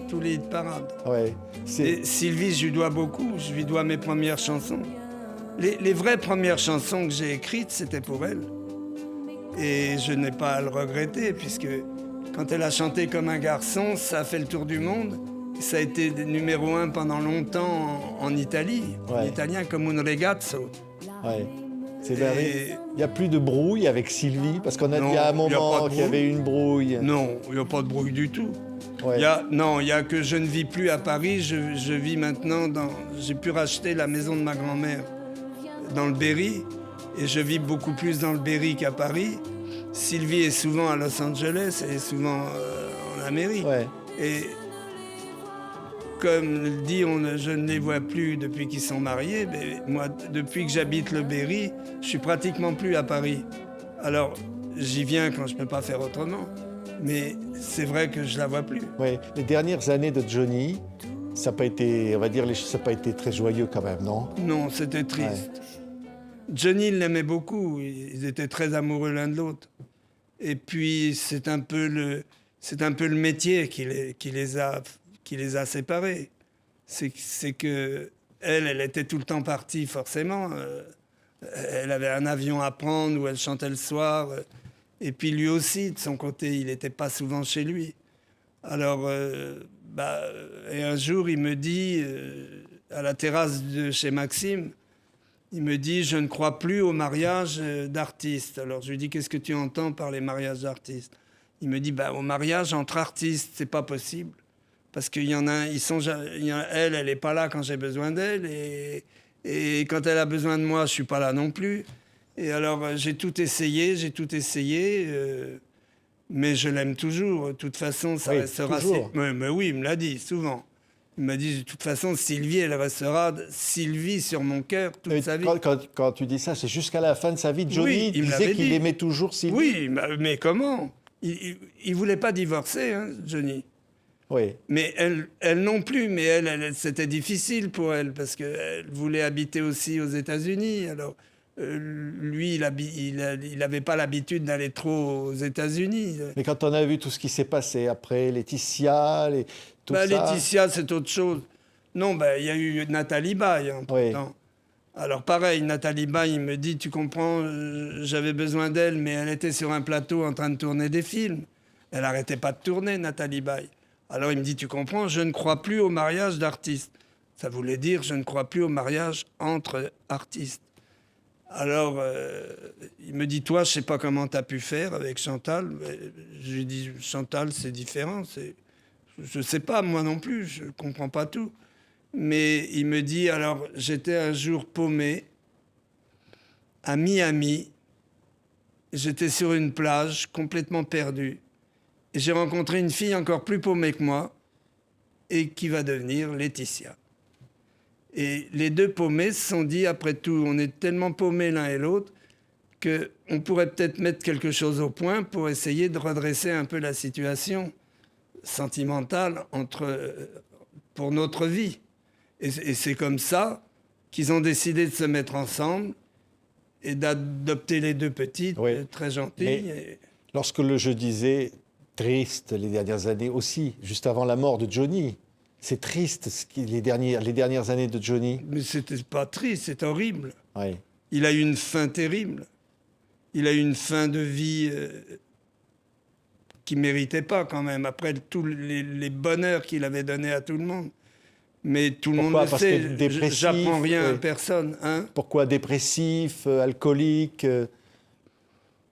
tous les hits parades. ouais. C'est Et Sylvie, je lui dois beaucoup. Je lui dois mes premières chansons. Les vraies premières chansons que j'ai écrites, c'était pour elle. Et je n'ai pas à le regretter, puisque quand elle a chanté Comme un garçon, ça a fait le tour du monde. Ça a été numéro 1 pendant longtemps en Italie, en Ouais. italien, comme un ragazzo. ouais. C'est Et- vrai. Il n'y a plus de brouille avec Sylvie, parce qu'on a Non, dit à un il y a moment pas de qu'il y avait une brouille. Non, il n'y a pas de bruit du tout. Ouais. Il y a que je ne vis plus à Paris, je vis maintenant dans... J'ai pu racheter la maison de ma grand-mère dans le Berry, et je vis beaucoup plus dans le Berry qu'à Paris. Sylvie est souvent à Los Angeles, elle est souvent en Amérique. Ouais. Et comme le dit, je ne les vois plus depuis qu'ils sont mariés, mais moi, depuis que j'habite le Berry, je suis pratiquement plus à Paris. Alors, j'y viens quand je ne peux pas faire autrement, mais c'est vrai que je la vois plus. Ouais. Les dernières années de Johnny, ça n'a pas été, on va dire, ça n'a pas été très joyeux quand même, non? Non, c'était triste. Johnny, il l'aimait beaucoup. Ils étaient très amoureux l'un de l'autre. Et puis, c'est un peu le métier qui les a séparés. C'est que elle était tout le temps partie, forcément. Elle avait un avion à prendre où elle chantait le soir. Et puis, lui aussi, de son côté, il n'était pas souvent chez lui. Alors, et un jour, il me dit, à la terrasse de chez Maxime, il me dit, je ne crois plus au mariage d'artistes. Alors je lui dis, qu'est-ce que tu entends par les mariages d'artistes? Il me dit, au mariage entre artistes, c'est pas possible. Parce qu'il y en a, elle n'est pas là quand j'ai besoin d'elle. Et quand elle a besoin de moi, je suis pas là non plus. Et alors j'ai tout essayé, mais je l'aime toujours. De toute façon, ça Oui, restera... toujours. Mais oui, il me l'a dit souvent. Il m'a dit, de toute façon, Sylvie, elle restera Sylvie sur mon cœur toute Mais sa vie. quand tu dis ça, c'est jusqu'à la fin de sa vie. Johnny Oui, il me disait l'avait qu'il dit. aimait toujours Sylvie. Oui, mais comment? Il voulait pas divorcer, hein, Johnny. Oui. Mais elle non plus. Mais elle, c'était difficile pour elle parce qu'elle voulait habiter aussi aux États-Unis. Alors, lui, il n'avait pas l'habitude d'aller trop aux États-Unis. Mais quand on a vu tout ce qui s'est passé après, Laetitia, tout ça... Laetitia, c'est autre chose. Non, il y a eu Nathalie Baye en Oui. temps. Alors pareil, Nathalie Baye, il me dit, tu comprends, j'avais besoin d'elle, mais elle était sur un plateau en train de tourner des films. Elle n'arrêtait pas de tourner, Nathalie Baye. Alors il me dit, tu comprends, je ne crois plus au mariage d'artistes. Ça voulait dire, je ne crois plus au mariage entre artistes. Alors, il me dit, toi, je ne sais pas comment tu as pu faire avec Chantal. Je lui dis, Chantal, c'est différent. Je ne sais pas, moi non plus, je ne comprends pas tout. Mais il me dit, alors, j'étais un jour paumé à Miami. J'étais sur une plage, complètement perdu. Et j'ai rencontré une fille encore plus paumée que moi et qui va devenir Laetitia. Et les deux paumés se sont dit, après tout, on est tellement paumés l'un et l'autre qu'on pourrait peut-être mettre quelque chose au point pour essayer de redresser un peu la situation sentimentale pour notre vie. Et c'est comme ça qu'ils ont décidé de se mettre ensemble et d'adopter les deux petites, Oui. très gentilles. Mais lorsque je disais triste les dernières années aussi, juste avant la mort de Johnny, c'est triste les dernières années de Johnny. Mais c'était pas triste, c'est horrible. Oui. Il a eu une fin terrible. Il a eu une fin de vie qu'il ne méritait pas quand même, après tous les bonheurs qu'il avait donnés à tout le monde. Mais tout le monde Pourquoi? le Parce sait, que dépressif, j'apprends rien à oui. personne. Hein. Pourquoi dépressif, alcoolique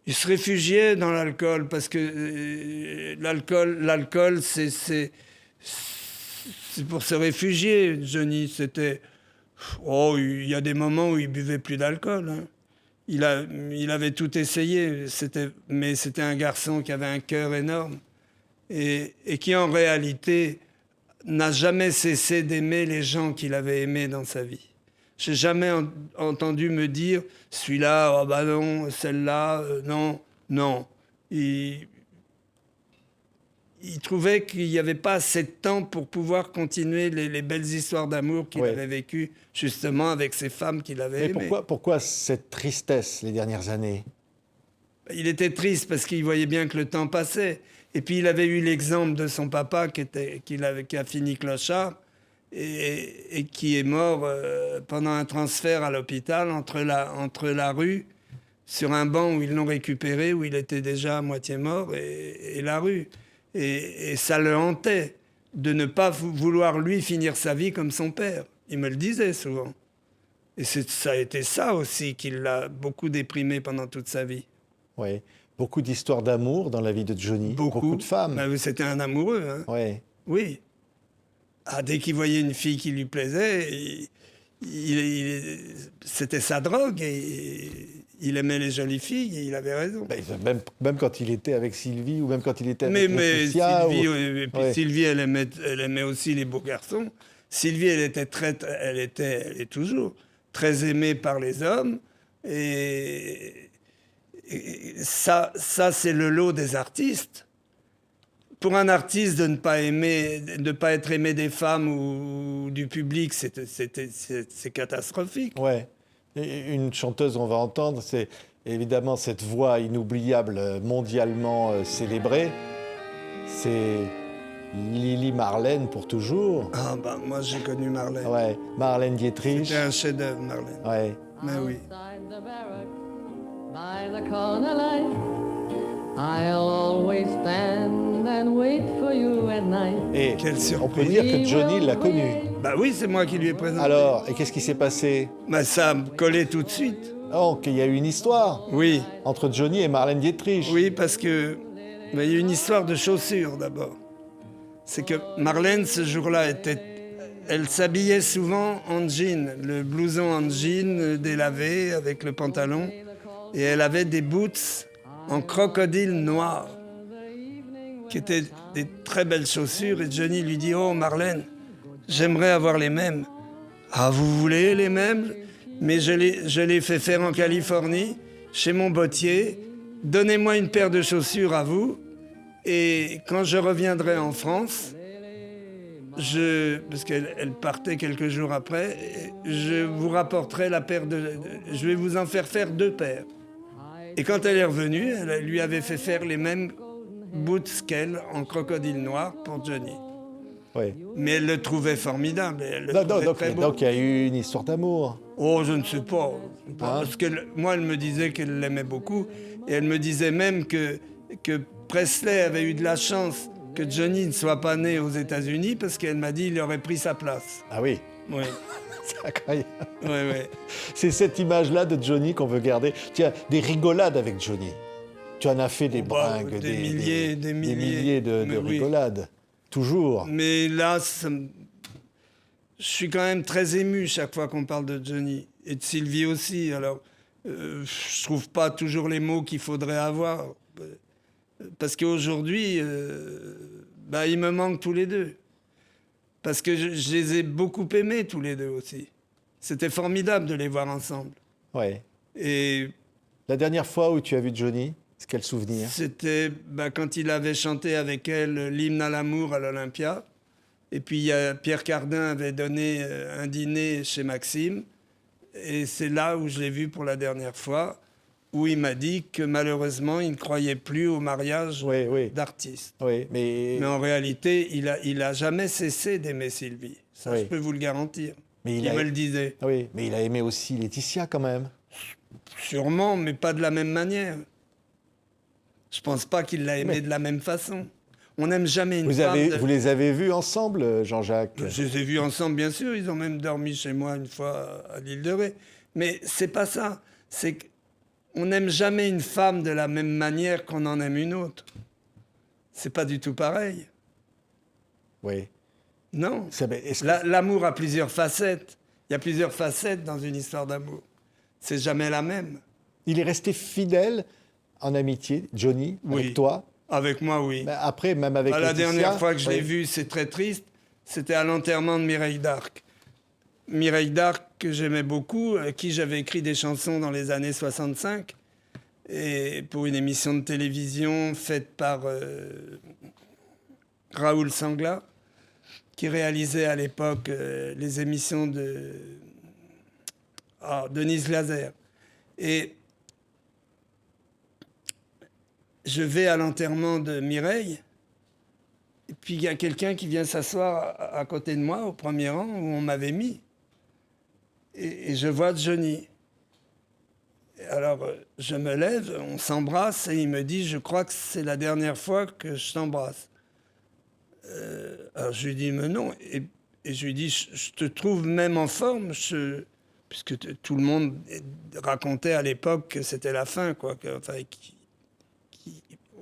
Il se réfugiait dans l'alcool, parce que l'alcool, c'est pour se réfugier, Johnny. C'était... Oh, il y a des moments où il buvait plus d'alcool. Hein. Il avait tout essayé, mais c'était un garçon qui avait un cœur énorme et qui, en réalité, n'a jamais cessé d'aimer les gens qu'il avait aimés dans sa vie. J'ai jamais entendu me dire « celui-là, oh bah non, celle-là, non, non ». Il il trouvait qu'il n'y avait pas assez de temps pour pouvoir continuer les belles histoires d'amour qu'il Ouais. avait vécues, justement, avec ces femmes qu'il avait Mais aimées. pourquoi cette tristesse les dernières années? Il était triste parce qu'il voyait bien que le temps passait. Et puis, il avait eu l'exemple de son papa qui a fini clochard et qui est mort pendant un transfert à l'hôpital entre la rue, sur un banc où ils l'ont récupéré, où il était déjà à moitié mort, et la rue. Et ça le hantait de ne pas vouloir, lui, finir sa vie comme son père. Il me le disait souvent. Et ça a été ça aussi qui l'a beaucoup déprimé pendant toute sa vie. Oui. Beaucoup d'histoires d'amour dans la vie de Johnny. Beaucoup de femmes. Bah oui, c'était un amoureux. Hein. Ouais. Oui. Ah, dès qu'il voyait une fille qui lui plaisait, c'était sa drogue. Et il aimait les jolies filles et il avait raison. Même quand il était avec Sylvie ou même quand il était Mais avec Laetitia, Sylvie, ou- et puis Ouais. Sylvie, elle aimait aussi les beaux garçons. Sylvie, elle est toujours très aimée par les hommes. Et ça c'est le lot des artistes. Pour un artiste de ne pas être aimé des femmes ou du public, c'est catastrophique. Ouais. Et une chanteuse, on va entendre, c'est évidemment cette voix inoubliable, mondialement célébrée. C'est Lily Marlène pour toujours. Ah bah moi j'ai connu Marlène. Ouais. Marlène Dietrich. C'était un chef-d'œuvre, Marlène. Ouais. Mais oui. Outside the barrack, by the corner light, I'll always stand and wait for you at night. Et Quelle on peut surprise. dire que Johnny l'a connu. Bah oui, c'est moi qui lui ai présenté. Alors, et qu'est-ce qui s'est passé? Bah ça a collé tout de suite. Oh, qu'il y a eu une histoire Oui, entre Johnny et Marlène Dietrich. oui, parce que bah, il y a une histoire de chaussures d'abord. C'est que Marlène, ce jour-là, elle s'habillait souvent en jean, le blouson en jean délavé avec le pantalon, et elle avait des boots en crocodile noir, qui étaient des très belles chaussures. Et Johnny lui dit: oh Marlène, j'aimerais avoir les mêmes. Ah, vous voulez les mêmes? Mais je les fais faire en Californie, chez mon bottier. Donnez-moi une paire de chaussures à vous. Et quand je reviendrai en France, parce qu'elle partait quelques jours après, je vous rapporterai la paire je vais vous en faire 2 paires. Et quand elle est revenue, elle lui avait fait faire les mêmes boots qu'elle en crocodile noir pour Johnny. Oui. Mais elle le trouvait formidable. Et elle le Non, trouvait donc très beau. donc il y a eu une histoire d'amour. Oh, je ne sais pas. Ah. Parce que moi, elle me disait qu'elle l'aimait beaucoup. Et elle me disait même que Presley avait eu de la chance que Johnny ne soit pas né aux États-Unis parce qu'elle m'a dit qu'il aurait pris sa place. Ah oui, Oui, c'est incroyable. oui, oui. C'est cette image-là de Johnny qu'on veut garder. Tiens, des rigolades avec Johnny. Tu en as fait des Bah, bringues, des milliers de mais oui. rigolades. Toujours. Mais là, je suis quand même très ému chaque fois qu'on parle de Johnny. Et de Sylvie aussi. Alors, je trouve pas toujours les mots qu'il faudrait avoir. Parce qu'aujourd'hui, bah, ils me manquent tous les deux. Parce que je les ai beaucoup aimés tous les deux aussi. C'était formidable de les voir ensemble. Ouais. Et La dernière fois où tu as vu Johnny, c'est quel souvenir? c'était bah, quand il avait chanté avec elle l'hymne à l'amour à l'Olympia. Et puis Pierre Cardin avait donné un dîner chez Maxime. Et c'est là où je l'ai vu pour la dernière fois, où il m'a dit que malheureusement, il ne croyait plus au mariage Oui. d'artistes. Oui, mais Mais en réalité, il a jamais cessé d'aimer Sylvie. Ça, Oui. je peux vous le garantir. Mais Il me le disait. oui, mais il a aimé aussi Laetitia quand même. Sûrement, mais pas de la même manière. Je pense pas qu'il l'a aimé Mais- de la même façon. On n'aime jamais une Vous femme... vous les avez vus ensemble, Jean-Jacques? Je les ai vus ensemble, bien sûr. Ils ont même dormi chez moi une fois à l'île de Ré. Mais c'est pas ça. C'est qu'on n'aime jamais une femme de la même manière qu'on en aime une autre. C'est pas du tout pareil. Oui. Non. Est-ce que- L'amour a plusieurs facettes. Il y a plusieurs facettes dans une histoire d'amour. C'est jamais la même. Il est resté fidèle en amitié, Johnny, Oui. avec toi. Avec moi, oui. Mais après, même avec Ah, la Laetitia, dernière fois que je l'ai oui. vu, c'est très triste. C'était à l'enterrement de Mireille d'Arc. Mireille d'Arc, que j'aimais beaucoup, à qui j'avais écrit des chansons dans les années 65, et pour une émission de télévision faite par Raoul Sangla, qui réalisait à l'époque les émissions de Denise Glaser. Et je vais à l'enterrement de Mireille, et puis il y a quelqu'un qui vient s'asseoir à côté de moi, au premier rang, où on m'avait mis. Et je vois Johnny. Alors, je me lève, on s'embrasse, et il me dit « Je crois que c'est la dernière fois que je t'embrasse. » Alors, je lui dis « Mais non. » Et je lui dis « Je te trouve même en forme. » Puisque tout le monde racontait à l'époque que c'était la fin, quoi.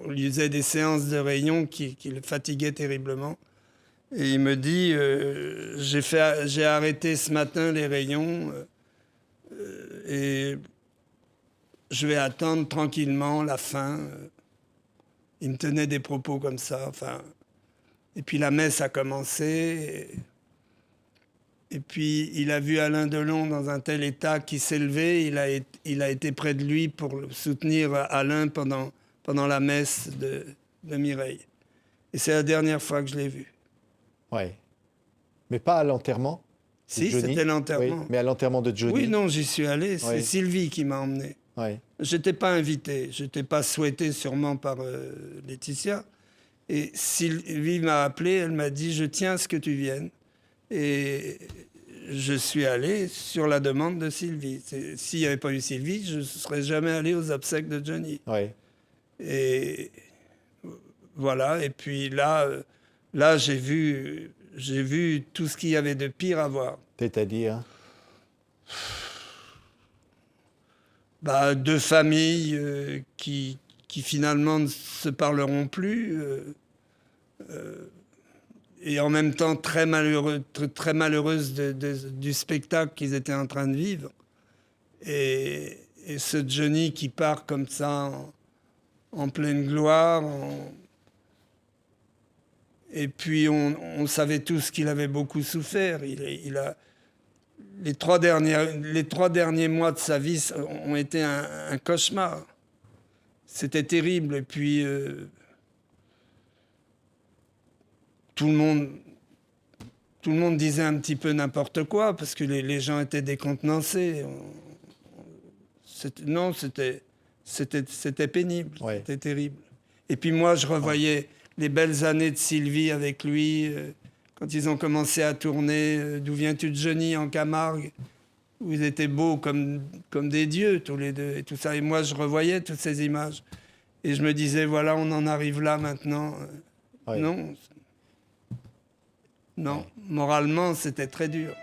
On lui faisait des séances de rayons qui le fatiguaient terriblement. Et il me dit j'ai arrêté ce matin les rayons et je vais attendre tranquillement la fin. Il me tenait des propos comme ça. Enfin, et puis la messe a commencé. Et puis il a vu Alain Delon dans un tel état qu'il s'est levé. Il a été près de lui pour soutenir Alain pendant la messe de Mireille. Et c'est la dernière fois que je l'ai vu. Oui. Mais pas à l'enterrement? Si, c'était l'enterrement. Oui, mais à l'enterrement de Johnny? Oui, non, j'y suis allé. C'est Oui. Sylvie qui m'a emmené. Oui. Je n'étais pas invité. Je n'étais pas souhaité sûrement par Laetitia. Et Sylvie m'a appelé. Elle m'a dit « Je tiens à ce que tu viennes. » Et je suis allé sur la demande de Sylvie. S'il n'y avait pas eu Sylvie, je ne serais jamais allé aux obsèques de Johnny. Oui. Et voilà. Et puis là, j'ai vu tout ce qu'il y avait de pire à voir. C'est-à-dire? Deux familles qui finalement ne se parleront plus. Et en même temps très malheureuses du spectacle qu'ils étaient en train de vivre. Et ce Johnny qui part comme ça en pleine gloire. Et puis on savait tous qu'il avait beaucoup souffert. Les trois derniers mois de sa vie ont été un cauchemar. C'était terrible. Et puis tout le monde disait un petit peu n'importe quoi parce que les gens étaient décontenancés. C'était pénible, Ouais. C'était terrible. Et puis moi, je revoyais les belles années de Sylvie avec lui, quand ils ont commencé à tourner D'où viens-tu de Johnny en Camargue, où ils étaient beaux comme des dieux tous les deux, et tout ça. Et moi, je revoyais toutes ces images. Et je me disais, voilà, on en arrive là maintenant. Ouais. Non, Ouais. moralement, c'était très dur.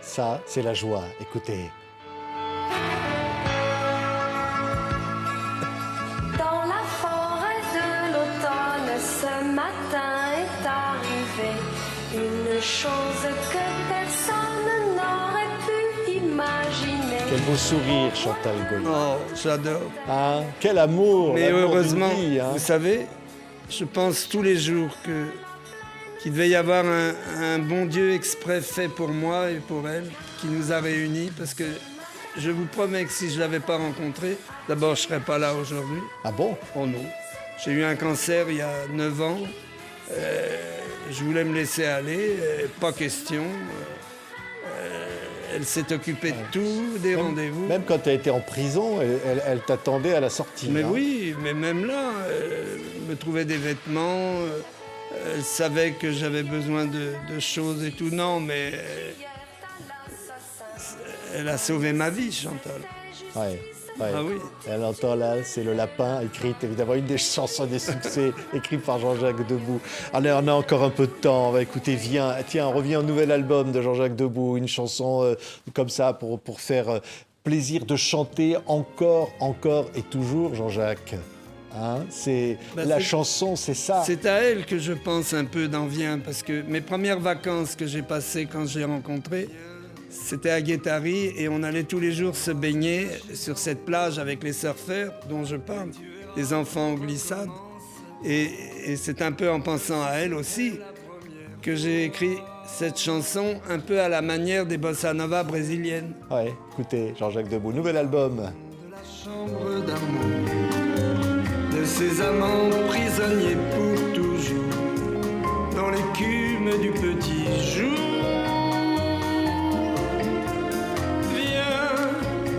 Ça, c'est la joie. Écoutez. Dans la forêt de l'automne, ce matin est arrivée une chose que personne n'aurait pu imaginer. Quel beau sourire, Chantal Goya. Oh, j'adore. Hein? Quel amour! Mais l'amour d'une heureusement, vie, hein. vous savez, je pense tous les jours qu'il devait y avoir un bon Dieu exprès fait pour moi et pour elle, qui nous a réunis, parce que je vous promets que si je ne l'avais pas rencontré, d'abord je ne serais pas là aujourd'hui. Ah bon? Oh non. J'ai eu un cancer il y a 9 ans. Je voulais me laisser aller, pas question. Elle s'est occupée de tout, des rendez-vous. Même quand tu as été en prison, elle t'attendait à la sortie. Mais hein. oui, mais même là, elle me trouvait des vêtements. Elle savait que j'avais besoin de choses et tout. Non, mais elle a sauvé ma vie, Chantal. Ouais, ouais. Ah oui. Et elle entend là, c'est le lapin, écrite évidemment, une des chansons des succès, écrite par Jean-Jacques Debout. Allez, on a encore un peu de temps, on va écouter Viens. Tiens, on revient au nouvel album de Jean-Jacques Debout, une chanson comme ça pour faire plaisir de chanter encore et toujours, Jean-Jacques. Hein, la chanson, c'est ça. C'est à elle que je pense un peu d'en Viens, parce que mes premières vacances que j'ai passées quand j'ai rencontré, c'était à Guétari, et on allait tous les jours se baigner sur cette plage avec les surfeurs dont je parle, les enfants en glissade. Et c'est un peu en pensant à elle aussi que j'ai écrit cette chanson un peu à la manière des bossa nova brésiliennes. Ouais, écoutez, Jean-Jacques Debout, nouvel album. De la chambre d'amour de ses amants prisonniers pour toujours. brume du petit jour.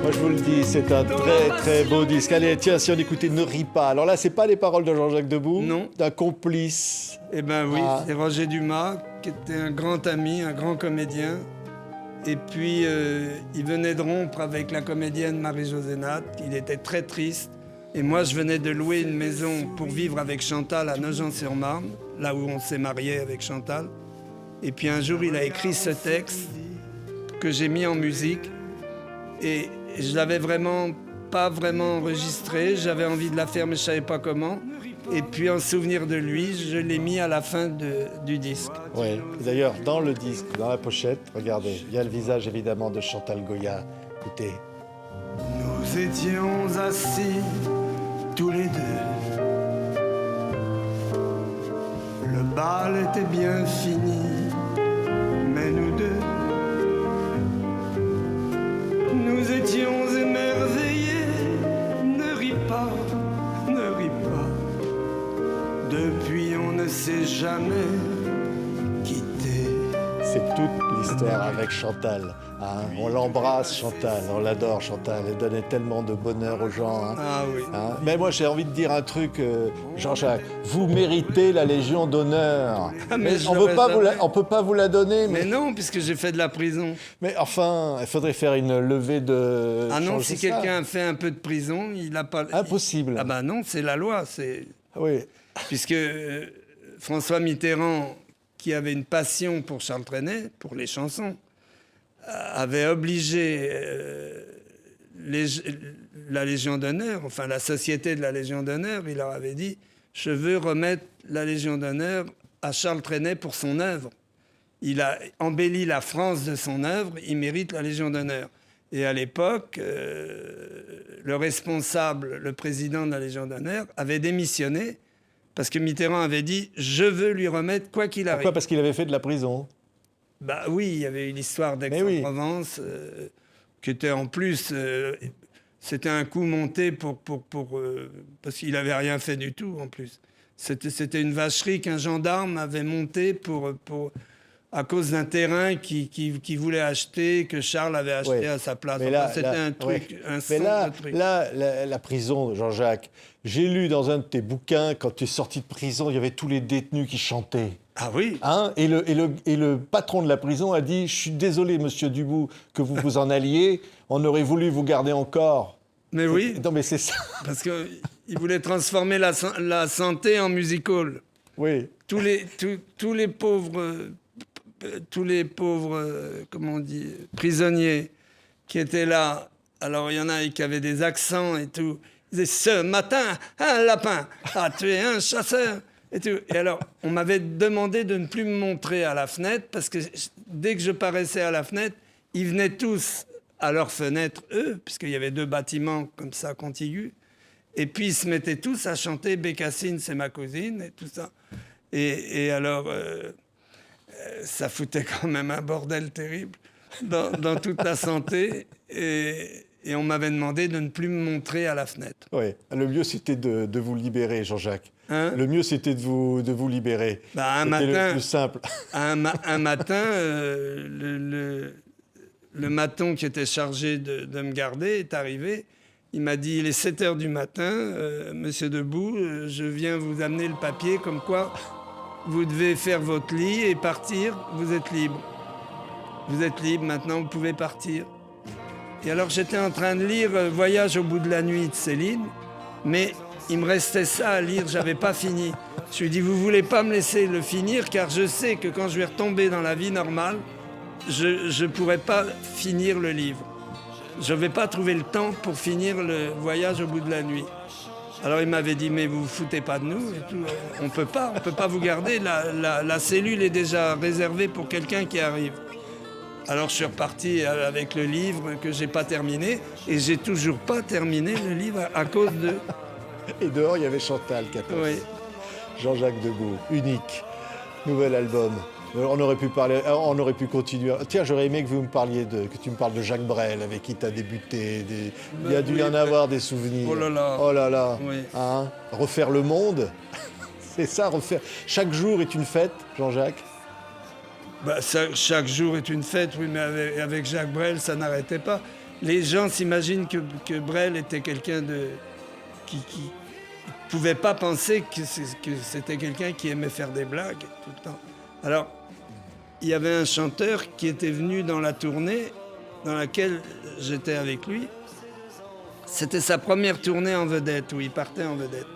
Moi, je vous le dis, c'est un très, très beau disque. Allez, tiens, si on écoutait Ne ris pas. Alors là, c'est pas les paroles de Jean-Jacques Debout. Non. D'un complice. Eh ben oui, Ah. c'est Roger Dumas, qui était un grand ami, un grand comédien. Et puis, il venait de rompre avec la comédienne Marie-Josée Nat. Il était très triste. Et moi, je venais de louer une maison pour vivre avec Chantal à Nogent-sur-Marne, là où on s'est marié avec Chantal. Et puis un jour, il a écrit ce texte que j'ai mis en musique. Et je l'avais pas vraiment enregistré. J'avais envie de la faire, mais je savais pas comment. Et puis, en souvenir de lui, je l'ai mis à la fin du disque. Oui. D'ailleurs, dans le disque, dans la pochette, regardez, il y a le visage évidemment de Chantal Goya. Écoutez. Nous étions assis tous les deux. Le bal était bien fini, mais nous deux, nous étions émerveillés. Ne ris pas, ne ris pas. Depuis, on ne s'est jamais quitté. C'est toute l'histoire avec Chantal. Hein. On l'embrasse, Chantal. On l'adore, Chantal. Elle donnait tellement de bonheur aux gens. Hein. Ah oui. Hein. Mais moi, j'ai envie de dire un truc, Jean-Jacques. Vous méritez la Légion d'honneur. Ah, mais je on l'aurais jamais. ne peut pas vous la donner. Mais non, puisque j'ai fait de la prison. Mais enfin, il faudrait faire une levée de... Ah non, changer si ça. quelqu'un a fait un peu de prison, il n'a pas... Impossible. Ah bah non, c'est la loi. C'est... Oui. Puisque François Mitterrand, qui avait une passion pour Charles Trenet, pour les chansons, avait obligé la Légion d'honneur, enfin la Société de la Légion d'honneur, il leur avait dit « Je veux remettre la Légion d'honneur à Charles Trenet pour son œuvre. Il a embelli la France de son œuvre, il mérite la Légion d'honneur. » Et à l'époque, le responsable, le président de la Légion d'honneur, avait démissionné parce que Mitterrand avait dit « Je veux lui remettre quoi qu'il arrive. » Pourquoi ? Parce qu'il avait fait de la prison. Bah oui, il y avait eu l'histoire d'Aix-en-Provence, qui était en plus... c'était un coup monté parce qu'il n'avait rien fait du tout, en plus. C'était une vacherie qu'un gendarme avait montée à cause d'un terrain qu'il voulait acheter, que Charles avait acheté à sa place. Mais là, enfin, c'était un truc, un mais centre de truc. la prison, Jean-Jacques, j'ai lu dans un de tes bouquins, quand tu es sorti de prison, il y avait tous les détenus qui chantaient. Ah oui. Hein, et le patron de la prison a dit « Je suis désolé, monsieur Dubou, que vous vous en alliez. On aurait voulu vous garder encore. » Mais oui, Non, mais c'est ça. parce qu'il voulait transformer la santé en music hall. Oui. Tous les pauvres, comment on dit, prisonniers qui étaient là. Alors, il y en a qui avaient des accents et tout. Ils disaient, ce matin, un lapin a tué un chasseur. Et tout. Et alors, on m'avait demandé de ne plus me montrer à la fenêtre parce que dès que je paraissais à la fenêtre, ils venaient tous à leur fenêtre, eux, puisqu'il y avait 2 bâtiments comme ça, contigus. Et puis, ils se mettaient tous à chanter « Bécassine, c'est ma cousine » et tout ça. Et alors, ça foutait quand même un bordel terrible dans toute la santé. Et on m'avait demandé de ne plus me montrer à la fenêtre. Oui. Le mieux, c'était de vous libérer, Jean-Jacques. Hein? Le mieux, c'était de vous libérer. Bah, un C'était matin, le plus simple. un matin, le maton qui était chargé de me garder est arrivé. Il m'a dit, il est 7 heures du matin, monsieur Debout, je viens vous amener le papier comme quoi vous devez faire votre lit et partir, vous êtes libre. Vous êtes libre, maintenant vous pouvez partir. Et alors j'étais en train de lire Voyage au bout de la nuit de Céline, mais il me restait ça à lire, j'avais pas fini. Je lui ai dit, vous voulez pas me laisser le finir, car je sais que quand je vais retomber dans la vie normale, je pourrai pas finir le livre. Je vais pas trouver le temps pour finir le Voyage au bout de la nuit. Alors il m'avait dit, mais vous vous foutez pas de nous et tout. On peut pas vous garder, la cellule est déjà réservée pour quelqu'un qui arrive. Alors je suis reparti avec le livre que j'ai pas terminé, et j'ai toujours pas terminé le livre à cause de... Et dehors, il y avait Chantal, 14. Oui. Jean-Jacques Debout, unique, nouvel album. On aurait pu continuer. Tiens, j'aurais aimé que tu me parles de Jacques Brel, avec qui tu as débuté. Il y a dû y en avoir des souvenirs. Oh là là. Oh là là. Oui. Hein, refaire le monde, c'est ça, refaire. Chaque jour est une fête, Jean-Jacques. Chaque jour est une fête, oui, mais avec Jacques Brel, ça n'arrêtait pas. Les gens s'imaginent que Brel était quelqu'un qui ne pouvait pas penser que c'était quelqu'un qui aimait faire des blagues tout le temps. Alors, il y avait un chanteur qui était venu dans la tournée dans laquelle j'étais avec lui. C'était sa première tournée en vedette, où il partait en vedette.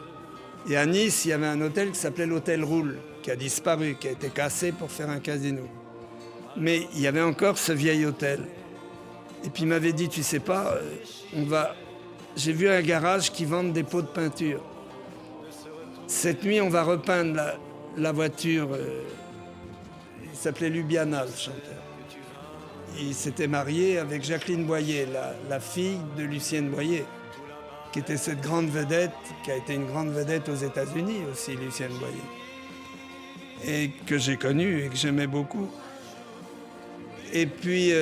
Et à Nice, il y avait un hôtel qui s'appelait l'Hôtel Roule, qui a disparu, qui a été cassé pour faire un casino. Mais il y avait encore ce vieil hôtel. Et puis il m'avait dit, tu sais pas, j'ai vu un garage qui vend des pots de peinture. Cette nuit, on va repeindre la voiture. Il s'appelait Lubiana, le chanteur. Il s'était marié avec Jacqueline Boyer, la fille de Lucienne Boyer, qui était cette grande vedette, qui a été une grande vedette aux États-Unis aussi, Lucienne Boyer. Et que j'ai connue et que j'aimais beaucoup. Et puis,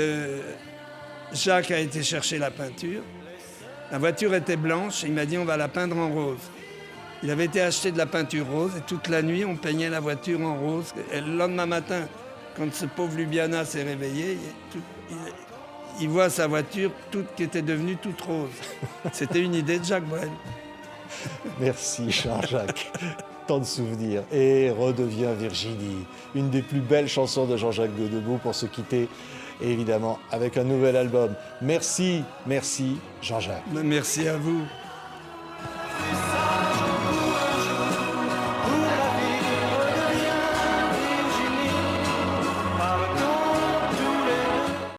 Jacques a été chercher la peinture. La voiture était blanche et il m'a dit on va la peindre en rose. Il avait été acheter de la peinture rose et toute la nuit on peignait la voiture en rose. Et le lendemain matin, quand ce pauvre Lubiana s'est réveillé, il voit sa voiture qui était devenue toute rose. C'était une idée de Jacques Brel. Merci Jean-Jacques. Tant de souvenirs. Et redevient Virginie, une des plus belles chansons de Jean-Jacques Godebout pour se quitter, évidemment, avec un nouvel album. Merci Jean-Jacques. Merci à vous.